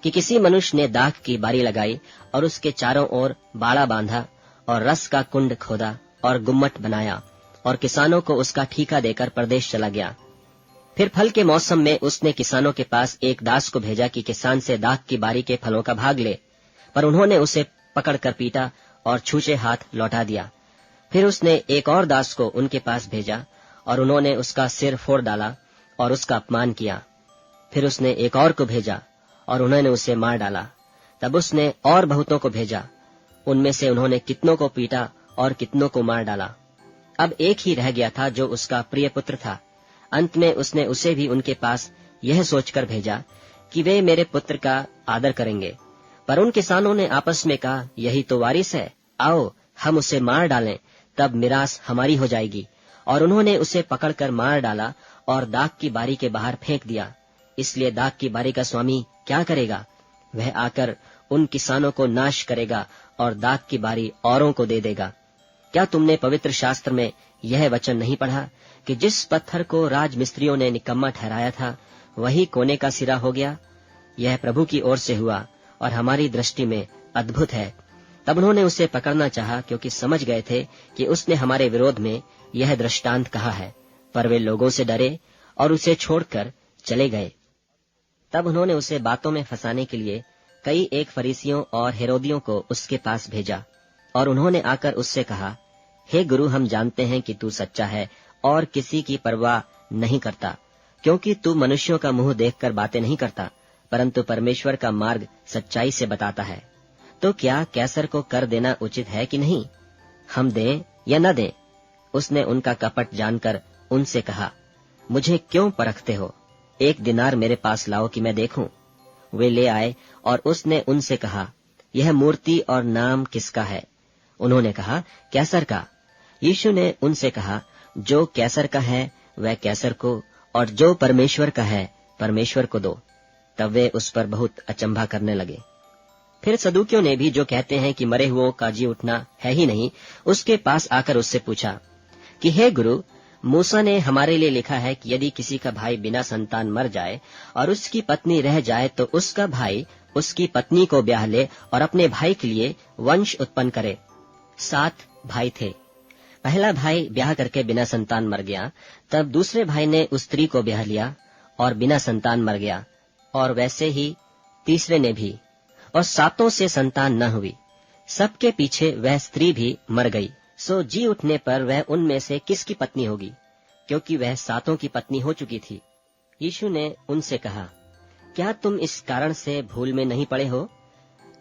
कि किसी मनुष्य ने दाख की बारी लगाई और उसके चारों ओर बाड़ा बांधा और रस का कुंड खोदा और गुम्मट बनाया, और किसानों को उसका ठीका देकर परदेश चला गया। फिर फल के मौसम में उसने किसानों के पास एक दास को भेजा कि किसान से दाख की बारी के फलों का भाग ले, पर उन्होंने उसे पकड़कर पीटा और छूछे हाथ लौटा दिया। फिर उसने एक और दास को उनके पास भेजा, और उन्होंने उसका सिर फोड़ डाला और उसका अपमान किया। फिर उसने एक और को भेजा, और उन्होंने उसे मार डाला। तब उसने और बहुतों को भेजा, उनमें से उन्होंने कितनों को पीटा और कितनों को मार डाला। अब एक ही रह गया था जो उसका प्रिय पुत्र था। अंत में उसने उसे भी उनके पास यह सोचकर भेजा कि वे मेरे पुत्र का आदर करेंगे। पर उन किसानों ने आपस में कहा, यही तो वारिस है, आओ हम उसे मार डालें, तब मिरास हमारी हो जाएगी। और उन्होंने उसे पकड़कर मार डाला और दाख की बारी के बाहर फेंक दिया। इसलिए दाख की बारी का स्वामी क्या करेगा? वह आकर उन किसानों को नाश करेगा और दाख की बारी औरों को दे देगा। क्या तुमने पवित्र शास्त्र में यह वचन नहीं पढ़ा कि जिस पत्थर को राजमिस्त्रियों ने निकम्मा ठहराया था, वही कोने का सिरा हो गया? यह प्रभु की ओर से हुआ और हमारी दृष्टि में अद्भुत है। तब उन्होंने उसे पकड़ना चाहा, क्योंकि समझ गए थे कि उसने हमारे विरोध में यह दृष्टांत कहा है। पर वे लोगों से डरे और उसे छोड़कर चले गए। तब उन्होंने उसे बातों में फंसाने के लिए कई एक फरीसियों और हेरोदियों को उसके पास भेजा, और उन्होंने आकर उससे कहा, हे गुरु, हम जानते हैं कि तू सच्चा है और किसी की परवाह नहीं करता, क्योंकि तू मनुष्यों का मुंह देखकर बातें नहीं करता, परंतु परमेश्वर का मार्ग सच्चाई से बताता है। तो क्या कैसर को कर देना उचित है कि नहीं? हम दें या न दें? उसने उनका कपट जानकर उनसे कहा, मुझे क्यों परखते हो? 1 दिनार मेरे पास लाओ कि मैं देखूं। वे ले आए, और उसने उनसे कहा, यह मूर्ति और नाम किसका है? उन्होंने कहा, कैसर का। यीशु ने उनसे कहा, जो कैसर का है वह कैसर को, और जो परमेश्वर का है परमेश्वर को दो। तब वे उस पर बहुत अचंभा करने लगे। फिर सदूकियों ने भी, जो कहते हैं कि मरे हुओं का जी उठना है ही नहीं, उसके पास आकर उससे पूछा कि हे गुरु, मूसा ने हमारे लिए लिखा है कि यदि किसी का भाई बिना संतान मर जाए और उसकी पत्नी रह जाए, तो उसका भाई उसकी पत्नी को ब्याह ले और अपने भाई के लिए वंश उत्पन्न करे। 7 भाई थे। पहला भाई ब्याह करके बिना संतान मर गया। तब दूसरे भाई ने उस स्त्री को ब्याह लिया और बिना संतान मर गया। और वैसे ही तीसरे ने भी, और 7 से संतान न हुई। सबके पीछे वह स्त्री भी मर गई। सो जी उठने पर वह उनमें से किसकी पत्नी होगी, क्योंकि वह 7 की पत्नी हो चुकी थी। यीशु ने उनसे कहा, क्या तुम इस कारण से भूल में नहीं पड़े हो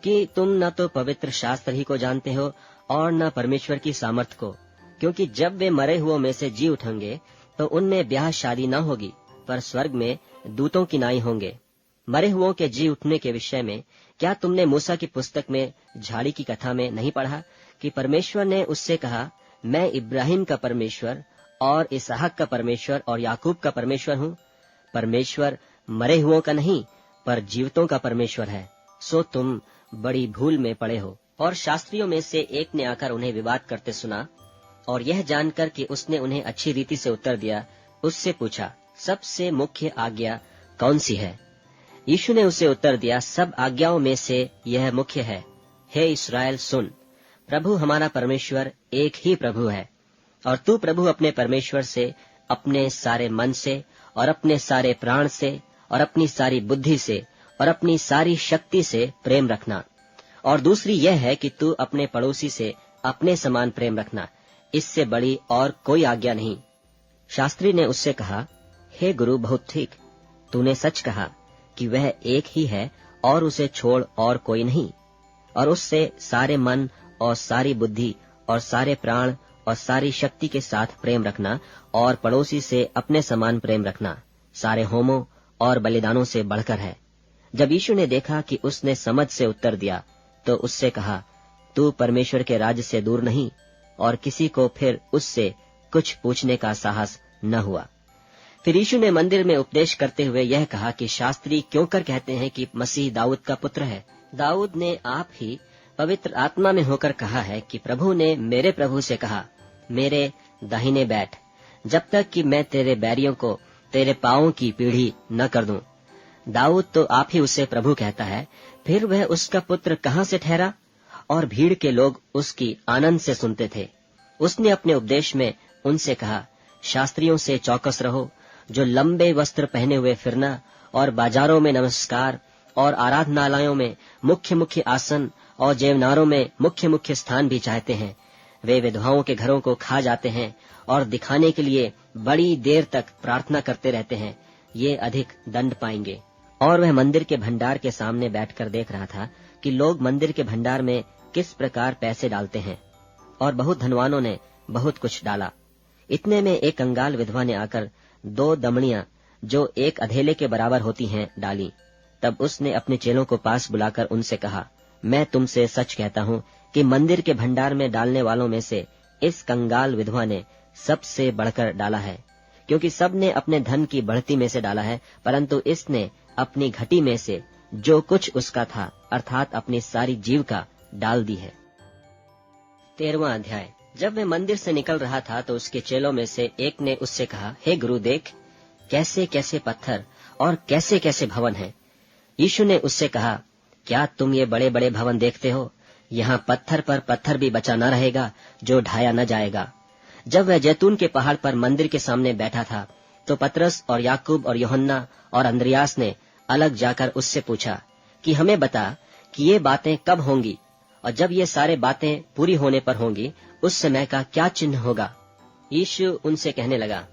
कि तुम न तो पवित्र शास्त्र ही को जानते हो और न परमेश्वर की सामर्थ को? क्योंकि जब वे मरे हुओं में से जी उठेंगे तो उनमें ब्याह शादी न होगी, पर स्वर्ग में दूतों की नाई होंगे। मरे हुओं के जी उठने के विषय में क्या तुमने मूसा की पुस्तक में झाड़ी की कथा में नहीं पढ़ा कि परमेश्वर ने उससे कहा, मैं इब्राहिम का परमेश्वर और इसहाक का परमेश्वर और याकूब का परमेश्वर हूँ। परमेश्वर मरे हुओं का नहीं, पर जीवितों का परमेश्वर है। सो तुम बड़ी भूल में पड़े हो। और शास्त्रियों में से एक ने आकर उन्हें विवाद करते सुना, और यह जानकर कि उसने उन्हें अच्छी रीति से उत्तर दिया, उससे पूछा, सबसे मुख्य आज्ञा कौन सी है? यीशु ने उसे उत्तर दिया, सब आज्ञाओं में से यह मुख्य है, हे इस्राएल सुन, प्रभु हमारा परमेश्वर एक ही प्रभु है, और तू प्रभु अपने परमेश्वर से अपने सारे मन से और अपने सारे प्राण से और अपनी सारी बुद्धि से और अपनी सारी शक्ति से प्रेम रखना। और दूसरी यह है कि तू अपने पड़ोसी से अपने समान प्रेम रखना। इससे बड़ी और कोई आज्ञा नहीं। शास्त्री ने उससे कहा, हे गुरु, बहुत ठीक, तूने सच कहा कि वह एक ही है और उसे छोड़ और कोई नहीं, और उससे सारे मन और सारी बुद्धि और सारे प्राण और सारी शक्ति के साथ प्रेम रखना, और पड़ोसी से अपने समान प्रेम रखना सारे होमों और बलिदानों से बढ़कर है। जब यीशु ने देखा कि उसने समझ से उत्तर दिया, तो उससे कहा, तू परमेश्वर के राज्य से दूर नहीं, और किसी को फिर उससे कुछ पूछने का साहस न हुआ। फिर यीशु ने मंदिर में उपदेश करते हुए यह कहा कि शास्त्री क्यों कर कहते हैं कि मसीह दाऊद का पुत्र है। दाऊद ने आप ही पवित्र आत्मा में होकर कहा है कि प्रभु ने मेरे प्रभु से कहा, मेरे दाहिने बैठ, जब तक कि मैं तेरे बैरियों को तेरे पांवों की पीढ़ी न कर दूं। दाऊद तो आप ही उसे प्रभु कहता है, फिर वह उसका पुत्र कहाँ से ठहरा? और भीड़ के लोग उसकी आनंद से सुनते थे। उसने अपने उपदेश में उनसे कहा, शास्त्रियों से चौकस रहो, जो लंबे वस्त्र पहने हुए फिरना और बाजारों में नमस्कार और आराधनालयों में मुख्य मुख्य आसन और जेवनारों में मुख्य मुख्य स्थान भी चाहते हैं। वे विधवाओं के घरों को खा जाते हैं और दिखाने के लिए बड़ी देर तक प्रार्थना करते रहते हैं। ये अधिक दंड पाएंगे। और वह मंदिर के भंडार के सामने बैठकर देख रहा था कि लोग मंदिर के भंडार में किस प्रकार पैसे डालते हैं, और बहुत धनवानों ने बहुत कुछ डाला। इतने में एक कंगाल विधवा ने आकर 2 दमड़ियां, जो एक अधेले के बराबर होती हैं, डाली। तब उसने अपने चेलों को पास बुलाकर उनसे कहा, मैं तुमसे सच कहता हूँ कि मंदिर के भंडार में डालने वालों में से इस कंगाल विधवा ने सबसे बढ़कर डाला है, क्योंकि सब ने अपने धन की बढ़ती में से डाला है, परंतु इसने अपनी घटी में से जो कुछ उसका था, अर्थात अपनी सारी जीविका डाल दी है। 13वां अध्याय। जब वह मंदिर से निकल रहा था तो उसके चेलों में से एक ने उससे कहा, हे गुरु, देख कैसे कैसे पत्थर और कैसे कैसे भवन हैं। यीशु ने उससे कहा, क्या तुम ये बड़े बड़े भवन देखते हो? यहाँ पत्थर पर पत्थर भी बचा न रहेगा जो ढाया न जाएगा। जब वह जैतून के पहाड़ पर मंदिर के सामने बैठा था तो पतरस और याकूब और यूहन्ना और अंद्रियास ने अलग जाकर उससे पूछा कि हमें बता कि ये बातें कब होंगी, और जब ये सारे बातें पूरी होने पर होंगी, उस समय का क्या चिन्ह होगा? यीशु उनसे कहने लगा,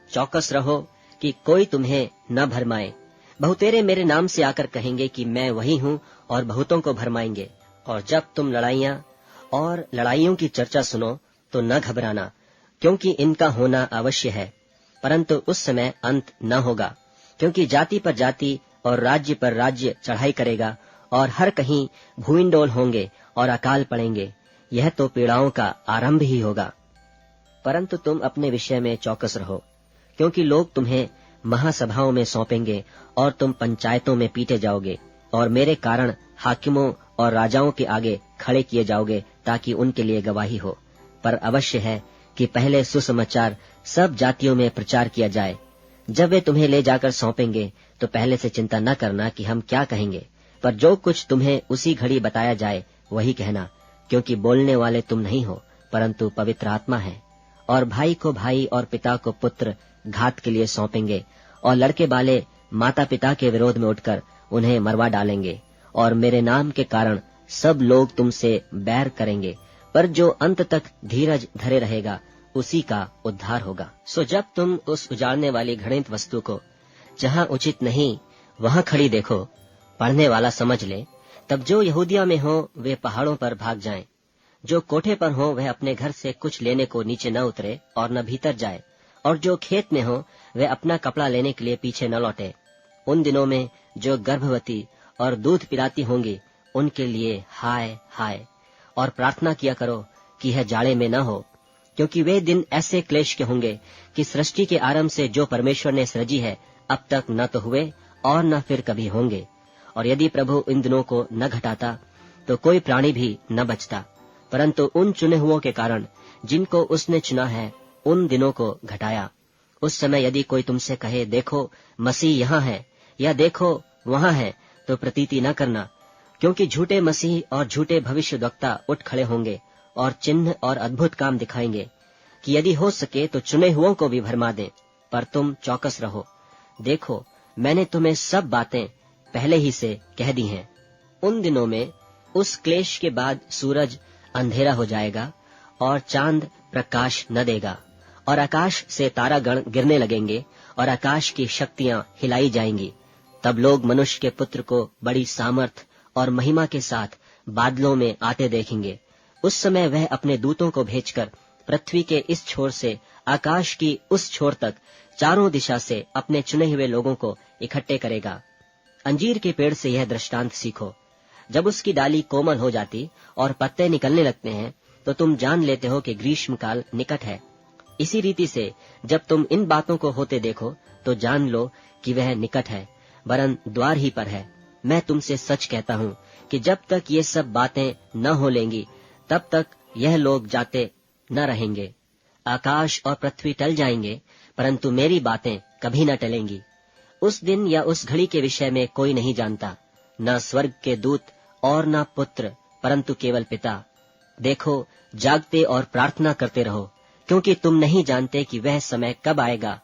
चौकस रहो कि कोई तुम्हें न भरमाए। बहुतेरे मेरे नाम से आकर कहेंगे कि मैं वही हूँ, और बहुतों को भरमाएंगे। और जब तुम लड़ाइयाँ और लड़ाइयों की चर्चा सुनो तो न घबराना, क्योंकि इनका होना अवश्य है, परंतु उस समय अंत न होगा। क्योंकि जाति पर जाति और राज्य पर राज्य चढ़ाई करेगा, और हर कहीं भूइंडोल होंगे और अकाल पड़ेंगे। यह तो पीड़ाओं का आरंभ ही होगा। परंतु तुम अपने विषय में चौकस रहो, क्योंकि लोग तुम्हें महासभाओं में सौंपेंगे और तुम पंचायतों में पीटे जाओगे, और मेरे कारण हाकिमों और राजाओं के आगे खड़े किए जाओगे, ताकि उनके लिए गवाही हो। पर अवश्य है कि पहले सुसमाचार सब जातियों में प्रचार किया जाए। जब वे तुम्हें ले जाकर सौंपेंगे तो पहले से चिंता न करना कि हम क्या कहेंगे, पर जो कुछ तुम्हें उसी घड़ी बताया जाए वही कहना, क्योंकि बोलने वाले तुम नहीं हो, परंतु पवित्र आत्मा है। और भाई को भाई और पिता को पुत्र घात के लिए सौंपेंगे, और लड़के बाले माता पिता के विरोध में उठकर उन्हें मरवा डालेंगे और मेरे नाम के कारण सब लोग तुमसे बैर करेंगे, पर जो अंत तक धीरज धरे रहेगा उसी का उद्धार होगा। सो जब तुम उस उजाड़ने वाली घृणित वस्तु को जहाँ उचित नहीं वहाँ खड़ी देखो, पढ़ने वाला समझ ले, तब जो यहूदिया में हो वे पहाड़ों पर भाग जाएं, जो कोठे पर हो वह अपने घर से कुछ लेने को नीचे न उतरे और न भीतर जाए, और जो खेत में हो वह अपना कपड़ा लेने के लिए पीछे न लौटे। उन दिनों में जो गर्भवती और दूध पिलाती होंगी उनके लिए हाय हाय, और प्रार्थना किया करो कि यह जाड़े में न हो, क्योंकि वे दिन ऐसे क्लेश के होंगे कि सृष्टि के आरंभ से जो परमेश्वर ने सृजी है अब तक न तो हुए और न फिर कभी होंगे। और यदि प्रभु इन दिनों को न घटाता तो कोई प्राणी भी न बचता, परंतु उन चुने हुओं के कारण जिनको उसने चुना है उन दिनों को घटाया। उस समय यदि कोई तुमसे कहे देखो मसीह यहाँ है या देखो वहाँ है, तो प्रतीति न करना, क्योंकि झूठे मसीह और झूठे भविष्यद्वक्ता उठ खड़े होंगे और चिन्ह और अद्भुत काम दिखाएंगे कि यदि हो सके तो चुने हुओं को भी भरमा दें। पर तुम चौकस रहो, देखो मैंने तुम्हें सब बातें पहले ही से कह दी हैं। उन दिनों में उस क्लेश के बाद सूरज अंधेरा हो जाएगा और चांद प्रकाश न देगा, और आकाश से तारागण गिरने लगेंगे और आकाश की शक्तियां हिलाई जाएंगी। तब लोग मनुष्य के पुत्र को बड़ी सामर्थ और महिमा के साथ बादलों में आते देखेंगे। उस समय वह अपने दूतों को भेजकर पृथ्वी के इस छोर से आकाश की उस छोर तक चारों दिशा से अपने चुने हुए लोगों को इकट्ठे करेगा। अंजीर के पेड़ से यह दृष्टांत सीखो, जब उसकी डाली कोमल हो जाती और पत्ते निकलने लगते हैं तो तुम जान लेते हो कि ग्रीष्म काल निकट है। इसी रीति से जब तुम इन बातों को होते देखो तो जान लो कि वह निकट है, वरन द्वार ही पर है। मैं तुमसे सच कहता हूँ कि जब तक ये सब बातें न हो लेंगी तब तक यह लोग जाते न रहेंगे। आकाश और पृथ्वी टल जाएंगे, परंतु मेरी बातें कभी न टलेंगी। उस दिन या उस घड़ी के विषय में कोई नहीं जानता, न स्वर्ग के दूत और न पुत्र, परंतु केवल पिता। देखो जागते और प्रार्थना करते रहो, क्योंकि तुम नहीं जानते कि वह समय कब आएगा।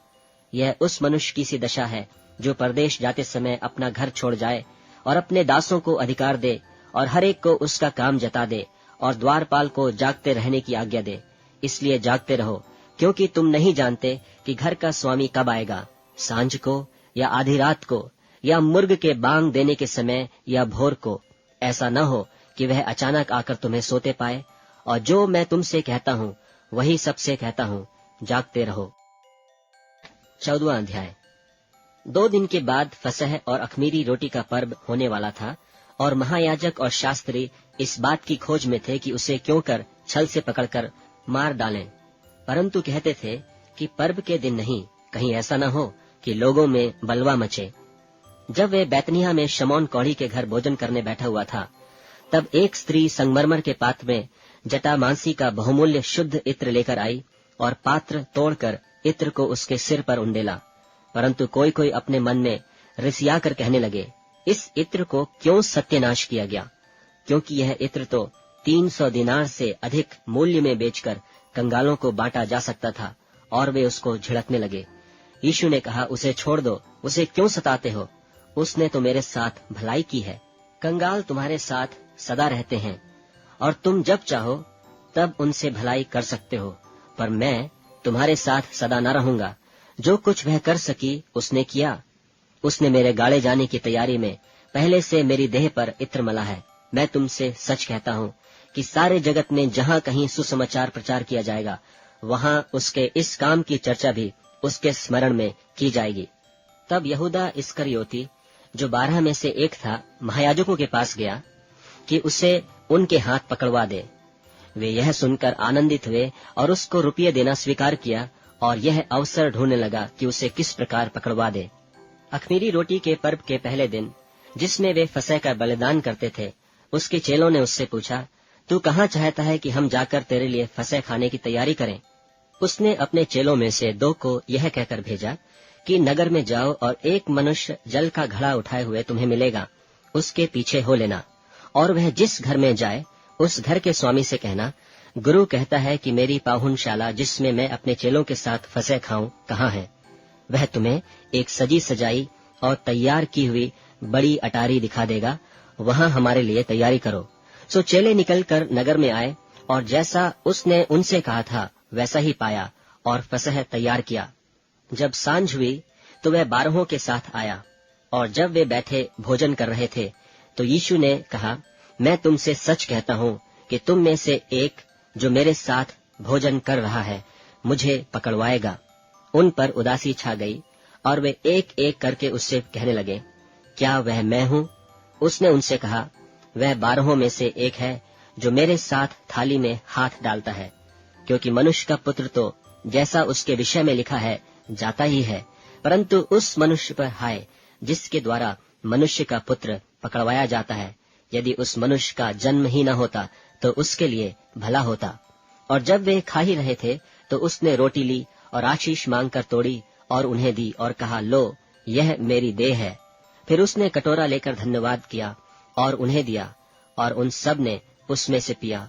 यह उस मनुष्य की सी दशा है जो परदेश जाते समय अपना घर छोड़ जाए और अपने दासों को अधिकार दे और हर एक को उसका काम जता दे और द्वारपाल को जागते रहने की आज्ञा दे। इसलिए जागते रहो, क्योंकि तुम नहीं जानते कि घर का स्वामी कब आएगा, सांझ को या आधी रात को या मुर्ग के बांग देने के समय या भोर को। ऐसा न हो कि वह अचानक आकर तुम्हें सोते पाए। और जो मैं तुमसे कहता हूँ वही सबसे कहता हूँ, जागते रहो। 14वां अध्याय। 2 दिन के बाद फसह और अख़मीरी रोटी का पर्व होने वाला था, और महायाजक और शास्त्री इस बात की खोज में थे कि उसे क्यों कर छल से पकड़कर मार डालें, परंतु कहते थे कि पर्व के दिन नहीं, कहीं ऐसा न हो कि लोगों में बलवा मचे। जब वे बैतनिया में शमौन कौड़ी के घर भोजन करने बैठा हुआ था, तब एक स्त्री संगमरमर के पात्र में जटामांसी का बहुमूल्य शुद्ध इत्र लेकर आई और पात्र तोड़कर इत्र को उसके सिर पर उंडेला। परंतु कोई कोई अपने मन में रिसिया कर कहने लगे, इस इत्र को क्यों सत्यानाश किया गया, क्योंकि यह इत्र तो 300 दिनार से अधिक मूल्य में बेचकर कंगालों को बांटा जा सकता था। और वे उसको झिड़कने लगे। यीशु ने कहा, उसे छोड़ दो, उसे क्यों सताते हो, उसने तो मेरे साथ भलाई की है। कंगाल तुम्हारे साथ सदा रहते हैं और तुम जब चाहो तब उनसे भलाई कर सकते हो, पर मैं तुम्हारे साथ सदा न रहूंगा। जो कुछ वह कर सकी उसने किया। उसने मेरे गाड़े जाने की तैयारी में पहले से मेरी देह पर इत्र मला है। मैं तुमसे सच कहता हूँ कि सारे जगत में जहाँ कहीं सुसमाचार प्रचार किया जाएगा, वहाँ उसके इस काम की चर्चा भी उसके स्मरण में की जाएगी। तब यहूदा इस्करियोती, जो 12 में से एक था, महायाजकों के पास गया कि उसे उनके हाथ पकड़वा दे। वे यह सुनकर आनंदित हुए और उसको रुपये देना स्वीकार किया और यह अवसर ढूंढने लगा कि उसे किस प्रकार पकड़वा दे। अख़मीरी रोटी के पर्व के पहले दिन, जिसमें वे फसह का बलिदान करते थे, उसके चेलों ने उससे पूछा, तू कहाँ चाहता है कि हम जाकर तेरे लिए फसह खाने की तैयारी करें? उसने अपने चेलों में से 2 को यह कहकर भेजा कि नगर में जाओ और एक मनुष्य जल का घड़ा उठाए हुए तुम्हें मिलेगा, उसके पीछे हो लेना। और वह जिस घर में जाए उस घर के स्वामी से कहना, गुरु कहता है कि मेरी पाहुनशाला जिसमें मैं अपने चेलों के साथ फसह खाऊं कहाँ है? वह तुम्हें एक सजी सजाई और तैयार की हुई बड़ी अटारी दिखा देगा, वहां हमारे लिए तैयारी करो। सो चेले निकलकर नगर में आए और जैसा उसने उनसे कहा था वैसा ही पाया और फसह तैयार किया। जब सांझ हुई तो वह 12 के साथ आया, और जब वे बैठे भोजन कर रहे थे तो यीशु ने कहा, मैं तुमसे सच कहता हूँ कि तुम में से एक जो मेरे साथ भोजन कर रहा है मुझे पकड़वाएगा। उन पर उदासी छा गई और वे एक एक करके उससे कहने लगे, क्या वह मैं हूँ? उसने उनसे कहा, वह 12 में से एक है जो मेरे साथ थाली में हाथ डालता है, क्योंकि मनुष्य का पुत्र तो जैसा उसके विषय में लिखा है जाता ही है, परंतु उस मनुष्य पर हाय जिसके द्वारा मनुष्य का पुत्र पकड़वाया जाता है। यदि उस मनुष्य का जन्म ही न होता तो उसके लिए भला होता। और जब वे खा ही रहे थे तो उसने रोटी ली और आशीष मांगकर तोड़ी और उन्हें दी और कहा, लो, यह मेरी देह है। फिर उसने कटोरा लेकर धन्यवाद किया और उन्हें दिया, और उन सब ने उसमें से पिया।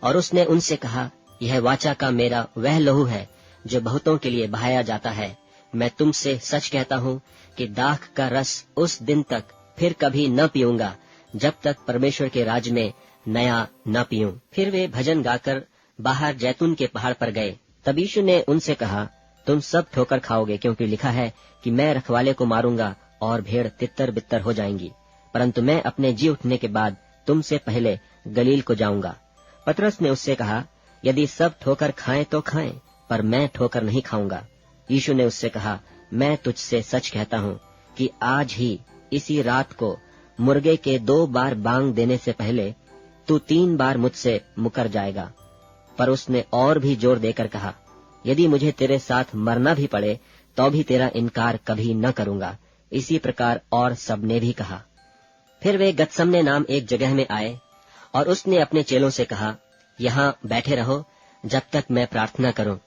और उसने उनसे कहा, यह वाचा का मेरा वह लहू है जो बहुतों के लिए बहाया जाता है। मैं तुमसे सच कहता हूँ कि दाख का रस उस दिन तक फिर कभी न पीऊंगा जब तक परमेश्वर के राज में नया न पीऊं। फिर वे भजन गाकर बाहर जैतून के पहाड़ पर गए। तब यीशु ने उनसे कहा, तुम सब ठोकर खाओगे, क्योंकि लिखा है कि मैं रखवाले को मारूंगा और भेड़ तितर बितर हो जाएंगी। परंतु मैं अपने जी उठने के बाद तुमसे पहले गलील को जाऊंगा। पतरस ने उससे कहा, यदि सब ठोकर खाएं तो खाएं, पर मैं ठोकर नहीं खाऊंगा। यीशु ने उससे कहा, मैं तुझसे सच कहता हूँ कि आज ही इसी रात को मुर्गे के 2 बार बांग देने से पहले तू 3 बार मुझसे मुकर जाएगा। पर उसने और भी जोर देकर कहा, यदि मुझे तेरे साथ मरना भी पड़े तो भी तेरा इनकार कभी न करूंगा। इसी प्रकार और सबने भी कहा। फिर वे गतसमने नाम एक जगह में आए, और उसने अपने चेलों से कहा, यहाँ बैठे रहो जब तक मैं प्रार्थना करूं।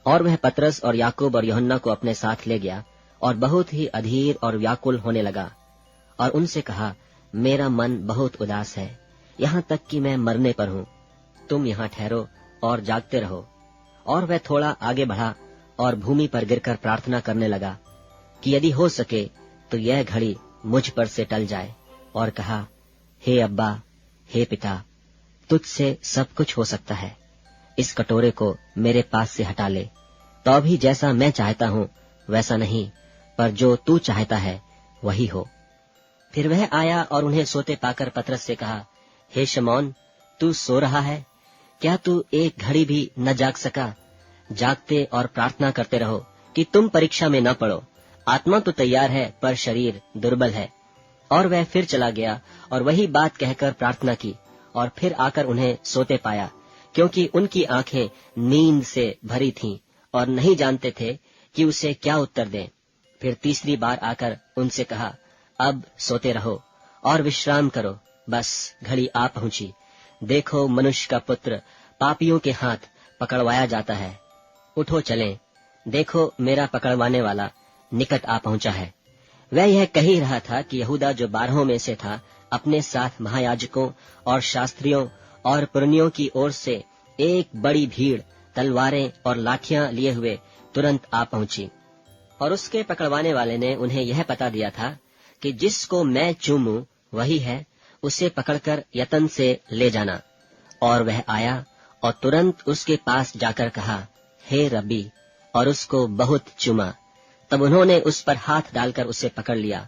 और वह पतरस और याकूब और यूहन्ना को अपने साथ ले गया और बहुत ही अधीर और व्याकुल होने लगा, और उनसे कहा, मेरा मन बहुत उदास है, यहाँ तक कि मैं मरने पर हूँ। तुम यहाँ ठहरो और जागते रहो। और वह थोड़ा आगे बढ़ा और भूमि पर गिरकर प्रार्थना करने लगा कि यदि हो सके तो यह घड़ी मुझ पर से टल जाए, और कहा, हे अब्बा, हे पिता, तुझसे सब कुछ हो सकता है। इस कटोरे को मेरे पास से हटा ले, तो भी जैसा मैं चाहता हूँ वैसा नहीं, पर जो तू चाहता है वही हो। फिर वह आया और उन्हें सोते पाकर पतरस से कहा, हे शमौन, तू सो रहा है? क्या तू एक घड़ी भी न जाग सका? जागते और प्रार्थना करते रहो कि तुम परीक्षा में न पड़ो। आत्मा तो तैयार है पर शरीर दुर्बल है। और वह फिर चला गया और वही बात कहकर प्रार्थना की, और फिर आकर उन्हें सोते पाया, क्योंकि उनकी आंखें नींद से भरी थीं और नहीं जानते थे कि उसे क्या उत्तर दें। फिर तीसरी बार आकर उनसे कहा, अब सोते रहो और विश्राम करो, बस घड़ी आ पहुंची। देखो, मनुष्य का पुत्र पापियों के हाथ पकड़वाया जाता है। उठो चलें, देखो मेरा पकड़वाने वाला निकट आ पहुंचा है। वह यह कह ही रहा था कि यहूदा जो 12 में से था अपने साथ महायाजकों और शास्त्रियों और पुरनियों की ओर से एक बड़ी भीड़ तलवारें और लाठियां लिए हुए तुरंत आ पहुंची। और उसके पकड़वाने वाले ने उन्हें यह पता दिया था कि जिसको मैं चूमूं वही है, उसे पकड़कर यतन से ले जाना। और वह आया और तुरंत उसके पास जाकर कहा, हे रब्बी, और उसको बहुत चूमा। तब उन्होंने उस पर हाथ डालकर उसे पकड़ लिया।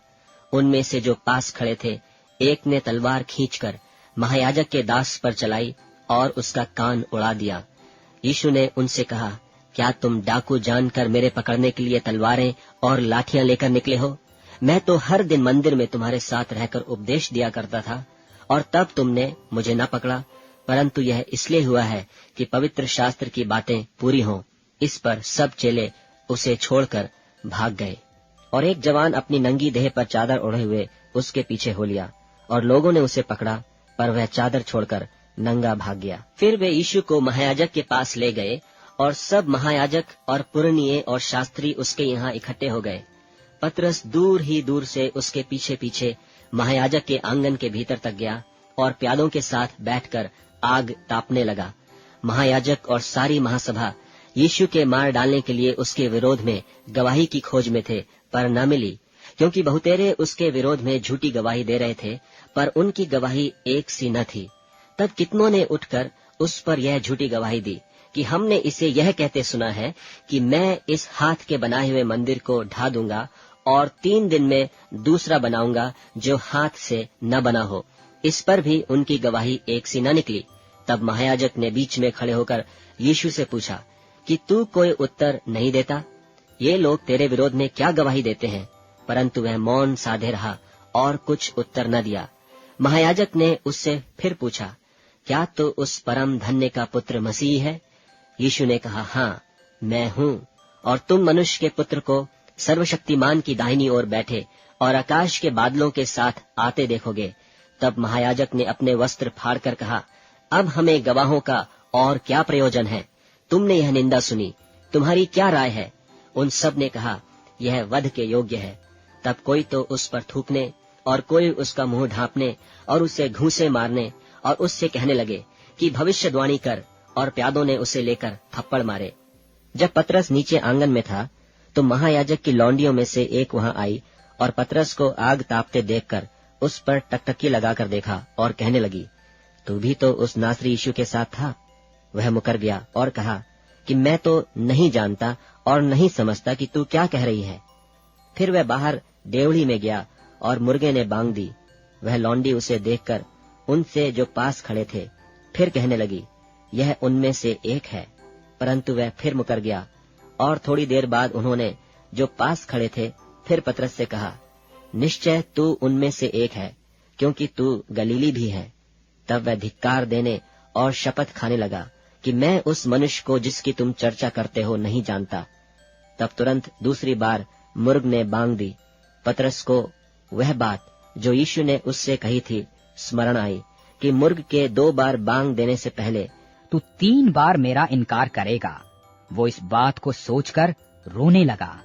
उनमें से जो पास खड़े थे, एक ने तलवार खींचकर महायाजक के दास पर चलाई और उसका कान उड़ा दिया। यीशु ने उनसे कहा, क्या तुम डाकू जानकर मेरे पकड़ने के लिए तलवारें और लाठियां लेकर निकले हो? मैं तो हर दिन मंदिर में तुम्हारे साथ रहकर उपदेश दिया करता था, और तब तुमने मुझे न पकड़ा, परंतु यह इसलिए हुआ है कि पवित्र शास्त्र की बातें पूरी हों। इस पर सब चेले उसे छोड़कर भाग गए। और एक जवान अपनी नंगी देह पर चादर ओढ़े हुए उसके पीछे हो लिया, और लोगों ने उसे पकड़ा, पर वह चादर छोड़कर नंगा भाग गया। फिर वे यीशु को महायाजक के पास ले गए, और सब महायाजक और पुरनिये और शास्त्री उसके यहाँ इकट्ठे हो गए। पतरस दूर ही दूर से उसके पीछे पीछे महायाजक के आंगन के भीतर तक गया और प्यादों के साथ बैठकर आग तापने लगा। महायाजक और सारी महासभा यीशु के मार डालने के लिए उसके विरोध में गवाही की खोज में थे, पर न मिली, क्योंकि बहुतेरे उसके विरोध में झूठी गवाही दे रहे थे, पर उनकी गवाही एक सी न थी। तब कितनों ने उठकर उस पर यह झूठी गवाही दी कि हमने इसे यह कहते सुना है कि मैं इस हाथ के बनाए हुए मंदिर को ढा दूंगा और 3 दिन में दूसरा बनाऊंगा जो हाथ से न बना हो। इस पर भी उनकी गवाही एक सी न निकली। तब महायाजक ने बीच में खड़े होकर यीशु से पूछा कि तू कोई उत्तर नहीं देता? ये लोग तेरे विरोध में क्या गवाही देते हैं? परंतु वह मौन साधे रहा और कुछ उत्तर न दिया। महायाजक ने उससे फिर पूछा, क्या तू उस परम धन्य का पुत्र मसीह है? यीशु ने कहा, हाँ, मैं हूँ, और तुम मनुष्य के पुत्र को सर्वशक्तिमान की दाहिनी ओर बैठे और आकाश के बादलों के साथ आते देखोगे। तब महायाजक ने अपने वस्त्र फाड़कर कहा, अब हमें गवाहों का और क्या प्रयोजन है? तुमने यह निंदा सुनी, तुम्हारी क्या राय है? उन सब ने कहा, यह वध के योग्य है। तब कोई तो उस पर थूकने और कोई उसका मुंह ढांपने और उसे घूंसे मारने और उससे कहने लगे कि भविष्यवाणी कर, और प्यादों ने उसे लेकर थप्पड़ मारे। जब पतरस नीचे आंगन में था तो महायाजक की लौंडियों में से एक वहां आई और पतरस को आग तापते देखकर उस पर टकटकी लगाकर देखा और कहने लगी, तू भी तो उस नासरी यीशु के साथ था। वह मुकर गया और कहा कि मैं तो नहीं जानता और नहीं समझता कि तू क्या कह रही है। फिर वह बाहर डेवढ़ी में गया और मुर्गे ने बांग दी। वह लौंडी उसे देखकर उनसे जो पास खड़े थे फिर कहने लगी, यह उनमें से एक है। परंतु वह फिर मुकर गया। और थोड़ी देर बाद उन्होंने जो पास खड़े थे फिर पतरस से कहा, निश्चय तू उनमें से एक है, क्योंकि तू गलीली भी है। तब वह धिक्कार देने और शपथ खाने लगा कि मैं उस मनुष्य को जिसकी तुम चर्चा करते हो नहीं जानता। तब तुरंत दूसरी बार मुर्ग ने बांग दी। पतरस को वह बात जो यीशु ने उससे कही थी स्मरण आई कि मुर्ग के 2 बार बांग देने से पहले तू 3 बार मेरा इनकार करेगा। वो इस बात को सोचकर रोने लगा।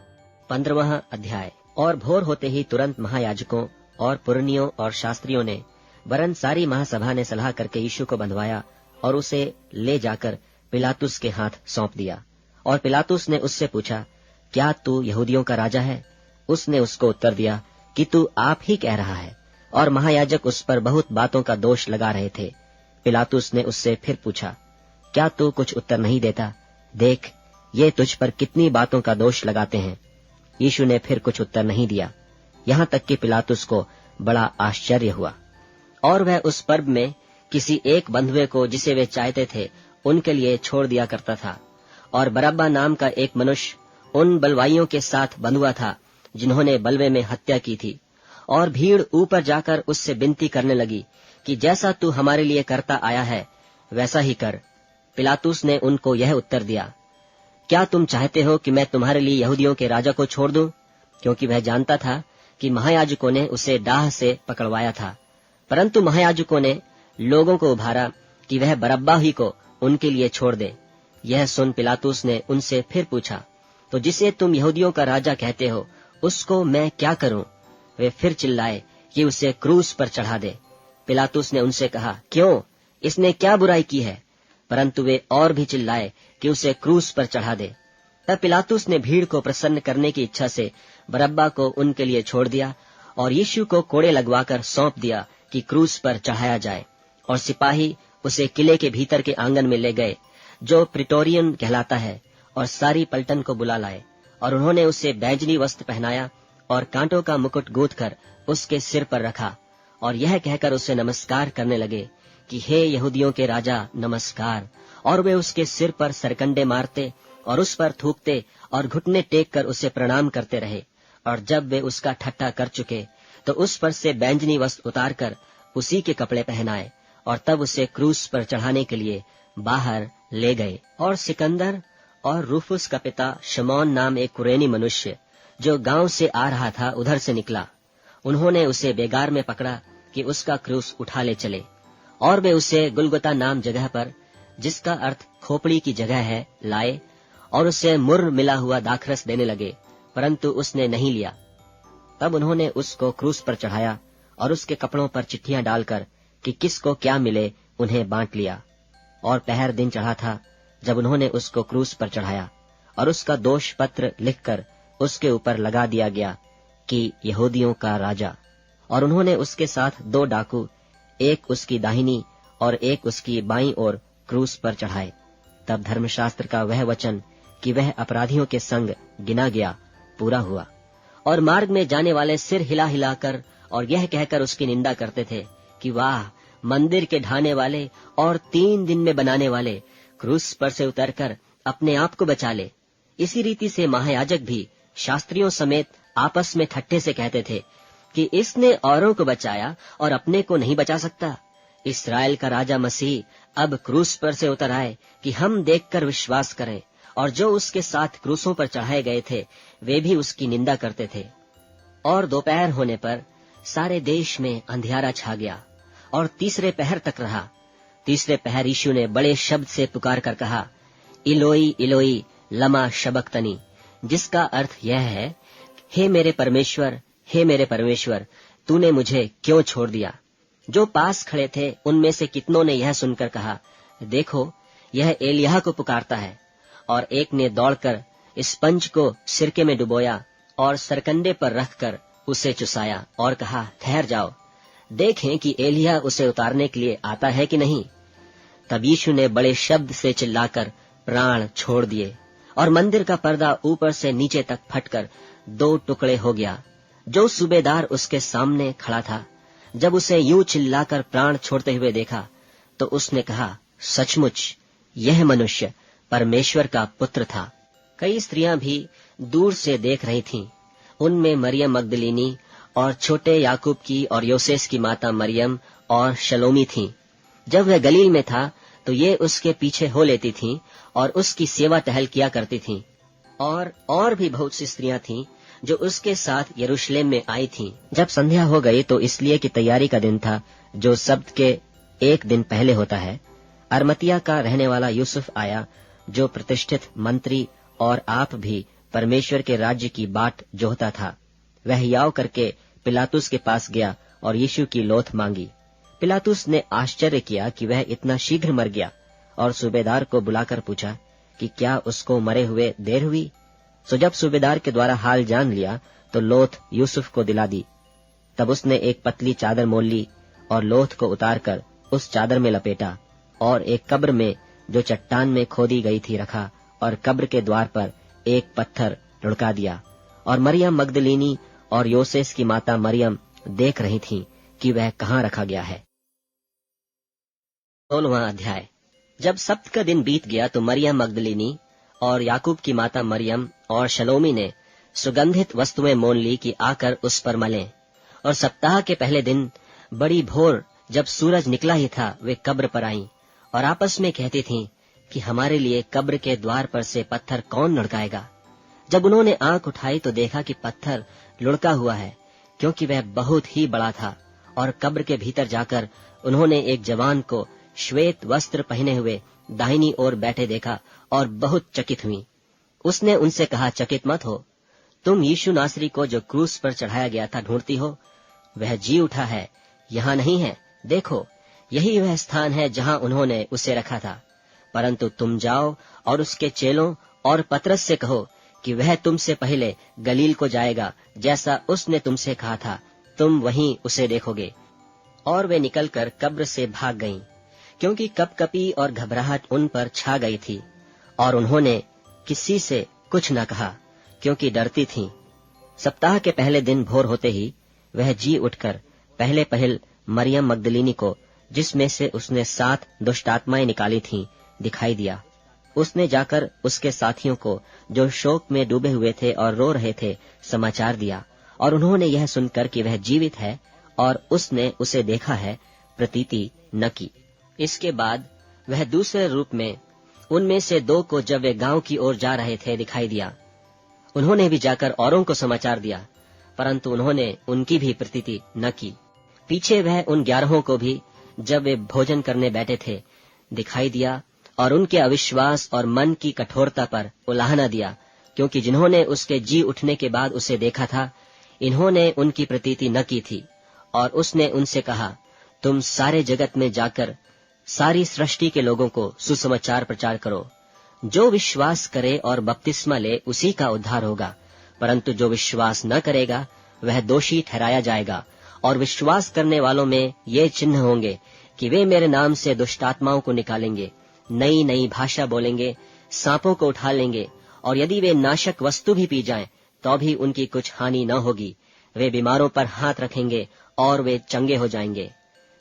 15वां अध्याय। और भोर होते ही तुरंत महायाजकों और पुरनियों और शास्त्रियों ने वरन सारी महासभा ने सलाह करके यीशु को बंधवाया और उसे ले जाकर पिलातुस के हाथ सौंप दिया। और पिलातुस ने उससे पूछा, क्या तू यहूदियों का राजा है? उसने उसको उत्तर दिया कि तू आप ही कह रहा है। और महायाजक उस पर बहुत बातों का दोष लगा रहे थे। पिलातुस ने उससे फिर पूछा, क्या तू कुछ उत्तर नहीं देता? देख, ये तुझ पर कितनी बातों का दोष लगाते हैं। यीशु ने फिर कुछ उत्तर नहीं दिया, यहाँ तक कि पिलातुस को बड़ा आश्चर्य हुआ। और वह उस पर्व में किसी एक बंधुए को जिसे वे चाहते थे उनके लिए छोड़ दिया करता था। और बरअब्बा नाम का एक मनुष्य उन बलवाइयों के साथ बंधुआ था जिन्होंने बलवे में हत्या की थी। और भीड़ ऊपर जाकर उससे विनती करने लगी कि जैसा तू हमारे लिए करता आया है वैसा ही कर। पिलातुस ने उनको यह उत्तर दिया, क्या तुम चाहते हो कि मैं तुम्हारे लिए यहूदियों के राजा को छोड़ दूं? क्योंकि वह जानता था कि महायाजकों ने उसे डाह से पकड़वाया था। परंतु महायाजकों ने लोगों को उभारा कि वह बरअब्बा ही को उनके लिए छोड़ दे। यह सुन पिलातुस ने उनसे फिर पूछा, तो जिसे तुम यहूदियों का राजा कहते हो उसको मैं क्या करूं? वे फिर चिल्लाए कि उसे क्रूस पर चढ़ा दे। पिलातुस ने उनसे कहा, क्यों? इसने क्या बुराई की है? परंतु वे और भी चिल्लाए कि उसे क्रूस पर चढ़ा दे। तब पिलातुस ने भीड़ को प्रसन्न करने की इच्छा से बरअब्बा को उनके लिए छोड़ दिया और यीशु को कोड़े लगवाकर सौंप दिया कि क्रूस पर चढ़ाया जाए। और सिपाही उसे किले के भीतर के आंगन में ले गए जो प्रिटोरियन कहलाता है, और सारी पलटन को बुला लाए। और उन्होंने उसे बैंजनी वस्त्र पहनाया और कांटों का मुकुट गूंथकर उसके सिर पर रखा और यह कहकर उसे नमस्कार करने लगे कि हे यहूदियों के राजा, नमस्कार। और वे उसके सिर पर सरकंडे मारते और उस पर थूकते और घुटने टेक कर उसे प्रणाम करते रहे। और जब वे उसका ठट्ठा कर चुके तो उस पर से बैंजनी वस्त्र उतारकर उसी के कपड़े पहनाए और तब उसे क्रूस पर चढ़ाने के लिए बाहर ले गए। और सिकंदर और रूफुस का पिता शमौन नाम एक कुरेनी मनुष्य जो गांव से आ रहा था उधर से निकला। उन्होंने उसे बेगार में पकड़ा कि उसका क्रूस उठा ले चले। और वे उसे गुलगुता नाम जगह पर, जिसका अर्थ खोपड़ी की जगह है, लाए और उसे मुर्र मिला हुआ दाखरस देने लगे, परंतु उसने नहीं लिया। तब उन्होंने उसको क्रूस पर चढ़ाया और उसके कपड़ों पर चिट्ठियां डालकर कि किसको क्या मिले उन्हें बांट लिया। और पहर दिन चढ़ा था जब उन्होंने उसको क्रूस पर चढ़ाया और उसका दोष पत्र लिखकर उसके ऊपर लगा दिया गया कि यहूदियों का राजा, और उन्होंने उसके साथ 2 डाकू, एक उसकी दाहिनी और एक उसकी बाईं ओर क्रूस पर चढ़ाए। तब धर्मशास्त्र का वह वचन कि वह अपराधियों के संग गिना गया पूरा हुआ। और मार्ग में जाने वाले सिर हिला हिलाकर और यह कहकर उसकी निंदा करते थे कि वाह, मंदिर के ढाने वाले और 3 दिन में बनाने वाले क्रूस पर से उतरकर अपने आप को बचा ले। इसी रीति से महायाजक भी शास्त्रियों समेत आपस में ठट्ठे से कहते थे कि इसने औरों को बचाया और अपने को नहीं बचा सकता। इस्राएल का राजा मसीह अब क्रूस पर से उतर आए कि हम देखकर विश्वास करें। और जो उसके साथ क्रूसों पर चढ़ाए गए थे वे भी उसकी निंदा करते थे। और दोपहर होने पर सारे देश में अंधियारा छा गया और तीसरे पहर तक रहा। तीसरे पहर यीशु ने बड़े शब्द से पुकार कर कहा, इलोई इलोई लमा शबक्तनी, जिसका अर्थ यह है, हे मेरे परमेश्वर, हे मेरे परमेश्वर, तूने मुझे क्यों छोड़ दिया। जो पास खड़े थे उनमें से कितनों ने यह सुनकर कहा, देखो, यह एलिय्याह को पुकारता है। और एक ने दौड़कर स्पंज को सिरके में डुबोया और सरकंडे पर रखकर उसे चुसाया और कहा, ठहर जाओ, देखें कि एलिय्याह उसे उतारने के लिए आता है कि नहीं। तब यीशु ने बड़े शब्द से चिल्लाकर प्राण छोड़ दिए और मंदिर का पर्दा ऊपर से नीचे तक फटकर 2 टुकड़े हो गया। जो सूबेदार उसके सामने खड़ा था, जब उसे यूं चिल्लाकर प्राण छोड़ते हुए देखा तो उसने कहा, सचमुच यह मनुष्य परमेश्वर का पुत्र था। कई स्त्रियां भी दूर से देख रही थीं। उनमें मरियम मगदलीनी और छोटे याकूब की और योसेस की माता मरियम और शलोमी थीं। जब वह गलील में था तो ये उसके पीछे हो लेती थीं और उसकी सेवा टहल किया करती थीं। और भी बहुत सी स्त्रियां थीं जो उसके साथ यरूशलेम में आई थीं। जब संध्या हो गई तो इसलिए कि तैयारी का दिन था, जो सब्त के 1 दिन पहले होता है, अरमतिया का रहने वाला यूसुफ आया, जो प्रतिष्ठित मंत्री और आप भी परमेश्वर के राज्य की बाट जोहता था। वह हियाव करके पिलातुस के पास गया और यीशु की लोथ मांगी। पिलातुस ने आश्चर्य किया कि वह इतना शीघ्र मर गया, और सूबेदार को बुलाकर पूछा कि क्या उसको मरे हुए देर हुई। सो जब सूबेदार के द्वारा हाल जान लिया तो लोथ यूसुफ को दिला दी। तब उसने एक पतली चादर मोल ली और लोथ को उतारकर उस चादर में लपेटा और एक कब्र में जो चट्टान में खोदी गई थी रखा, और कब्र के द्वार पर एक पत्थर लुढ़का दिया। और मरियम मगदलीनी और योसेस की माता मरियम देख रही थीं कि वह कहाँ रखा गया है। 16वां अध्याय। जब सब्त का दिन बीत गया तो मरियम मगदलीनी और याकूब की माता मरियम और शलोमी ने सुगंधित वस्तुएं मोल ली कि आकर उस पर मलें। और सप्ताह के पहले दिन बड़ी भोर जब सूरज निकला ही था, वे कब्र पर आईं और आपस में कहती थीं कि हमारे लिए कब्र के द्वार पर से पत्थर कौन लुढ़काएगा। जब उन्होंने आंख उठाई तो देखा कि पत्थर लुढ़का हुआ है, क्योंकि वह बहुत ही बड़ा था। और कब्र के भीतर जाकर उन्होंने एक जवान को श्वेत वस्त्र पहने हुए दाहिनी ओर बैठे देखा और बहुत चकित हुई। उसने उनसे कहा, चकित मत हो, तुम यीशु नासरी को जो क्रूस पर चढ़ाया गया था ढूंढती हो। वह जी उठा है, यहाँ नहीं है। देखो, यही वह स्थान है जहाँ उन्होंने उसे रखा था। परंतु तुम जाओ और उसके चेलों और पतरस से कहो कि वह तुमसे पहले गलील को जाएगा, जैसा उसने तुमसे कहा था, तुम वहीं उसे देखोगे। और वे निकलकर कब्र से भाग गईं, क्योंकि कपकपी और घबराहट उन पर छा गई थी। और उन्होंने किसी से कुछ न कहा, क्योंकि डरती थीं। सप्ताह के पहले दिन भोर होते ही वह जी उठकर पहले पहल मरियम मगदलीनी को, जिसमें से उसने 7 दुष्टात्माएं निकाली थीं, दिखाई दिया। उसने जाकर उसके साथियों को, जो शोक में डूबे हुए थे और रो रहे थे, समाचार दिया। और उन्होंने यह सुनकर कि वह जीवित है और उसने उसे देखा है, प्रतीति न की। इसके बाद वह दूसरे रूप में उनमें से 2 को, जब वे गांव की ओर जा रहे थे, दिखाई दिया। उन्होंने भी जाकर औरों को समाचार दिया, परंतु उन्होंने उनकी भी प्रतीति न की। पीछे वह उन 11 को भी, जब वे भोजन करने बैठे थे, दिखाई दिया और उनके अविश्वास और मन की कठोरता पर उलाहना दिया, क्योंकि जिन्होंने उसके जी उठने के बाद उसे देखा था, इन्होंने उनकी प्रतीति न की थी। और उसने उनसे कहा, तुम सारे जगत में जाकर सारी सृष्टि के लोगों को सुसमाचार प्रचार करो। जो विश्वास करे और बपतिस्मा ले, उसी का उद्धार होगा, परंतु जो विश्वास न करेगा वह दोषी ठहराया जाएगा। और विश्वास करने वालों में ये चिन्ह होंगे कि वे मेरे नाम से दुष्टात्माओं को निकालेंगे, नई नई भाषा बोलेंगे, सांपों को उठा लेंगे, और यदि वे नाशक वस्तु भी पी जाएं तो भी उनकी कुछ हानि न होगी। वे बीमारों पर हाथ रखेंगे और वे चंगे हो जाएंगे।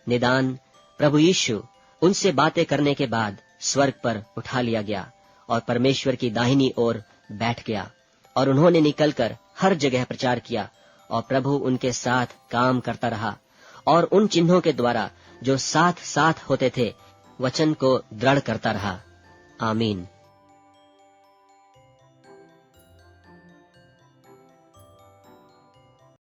निदान प्रभु यीशु उनसे बातें करने के बाद स्वर्ग पर उठा लिया गया और परमेश्वर की दाहिनी ओर बैठ गया। और उन्होंने निकलकर हर जगह प्रचार किया और प्रभु उनके साथ काम करता रहा और उन चिन्हों के द्वारा जो साथ साथ होते थे वचन को दृढ़ करता रहा। आमीन।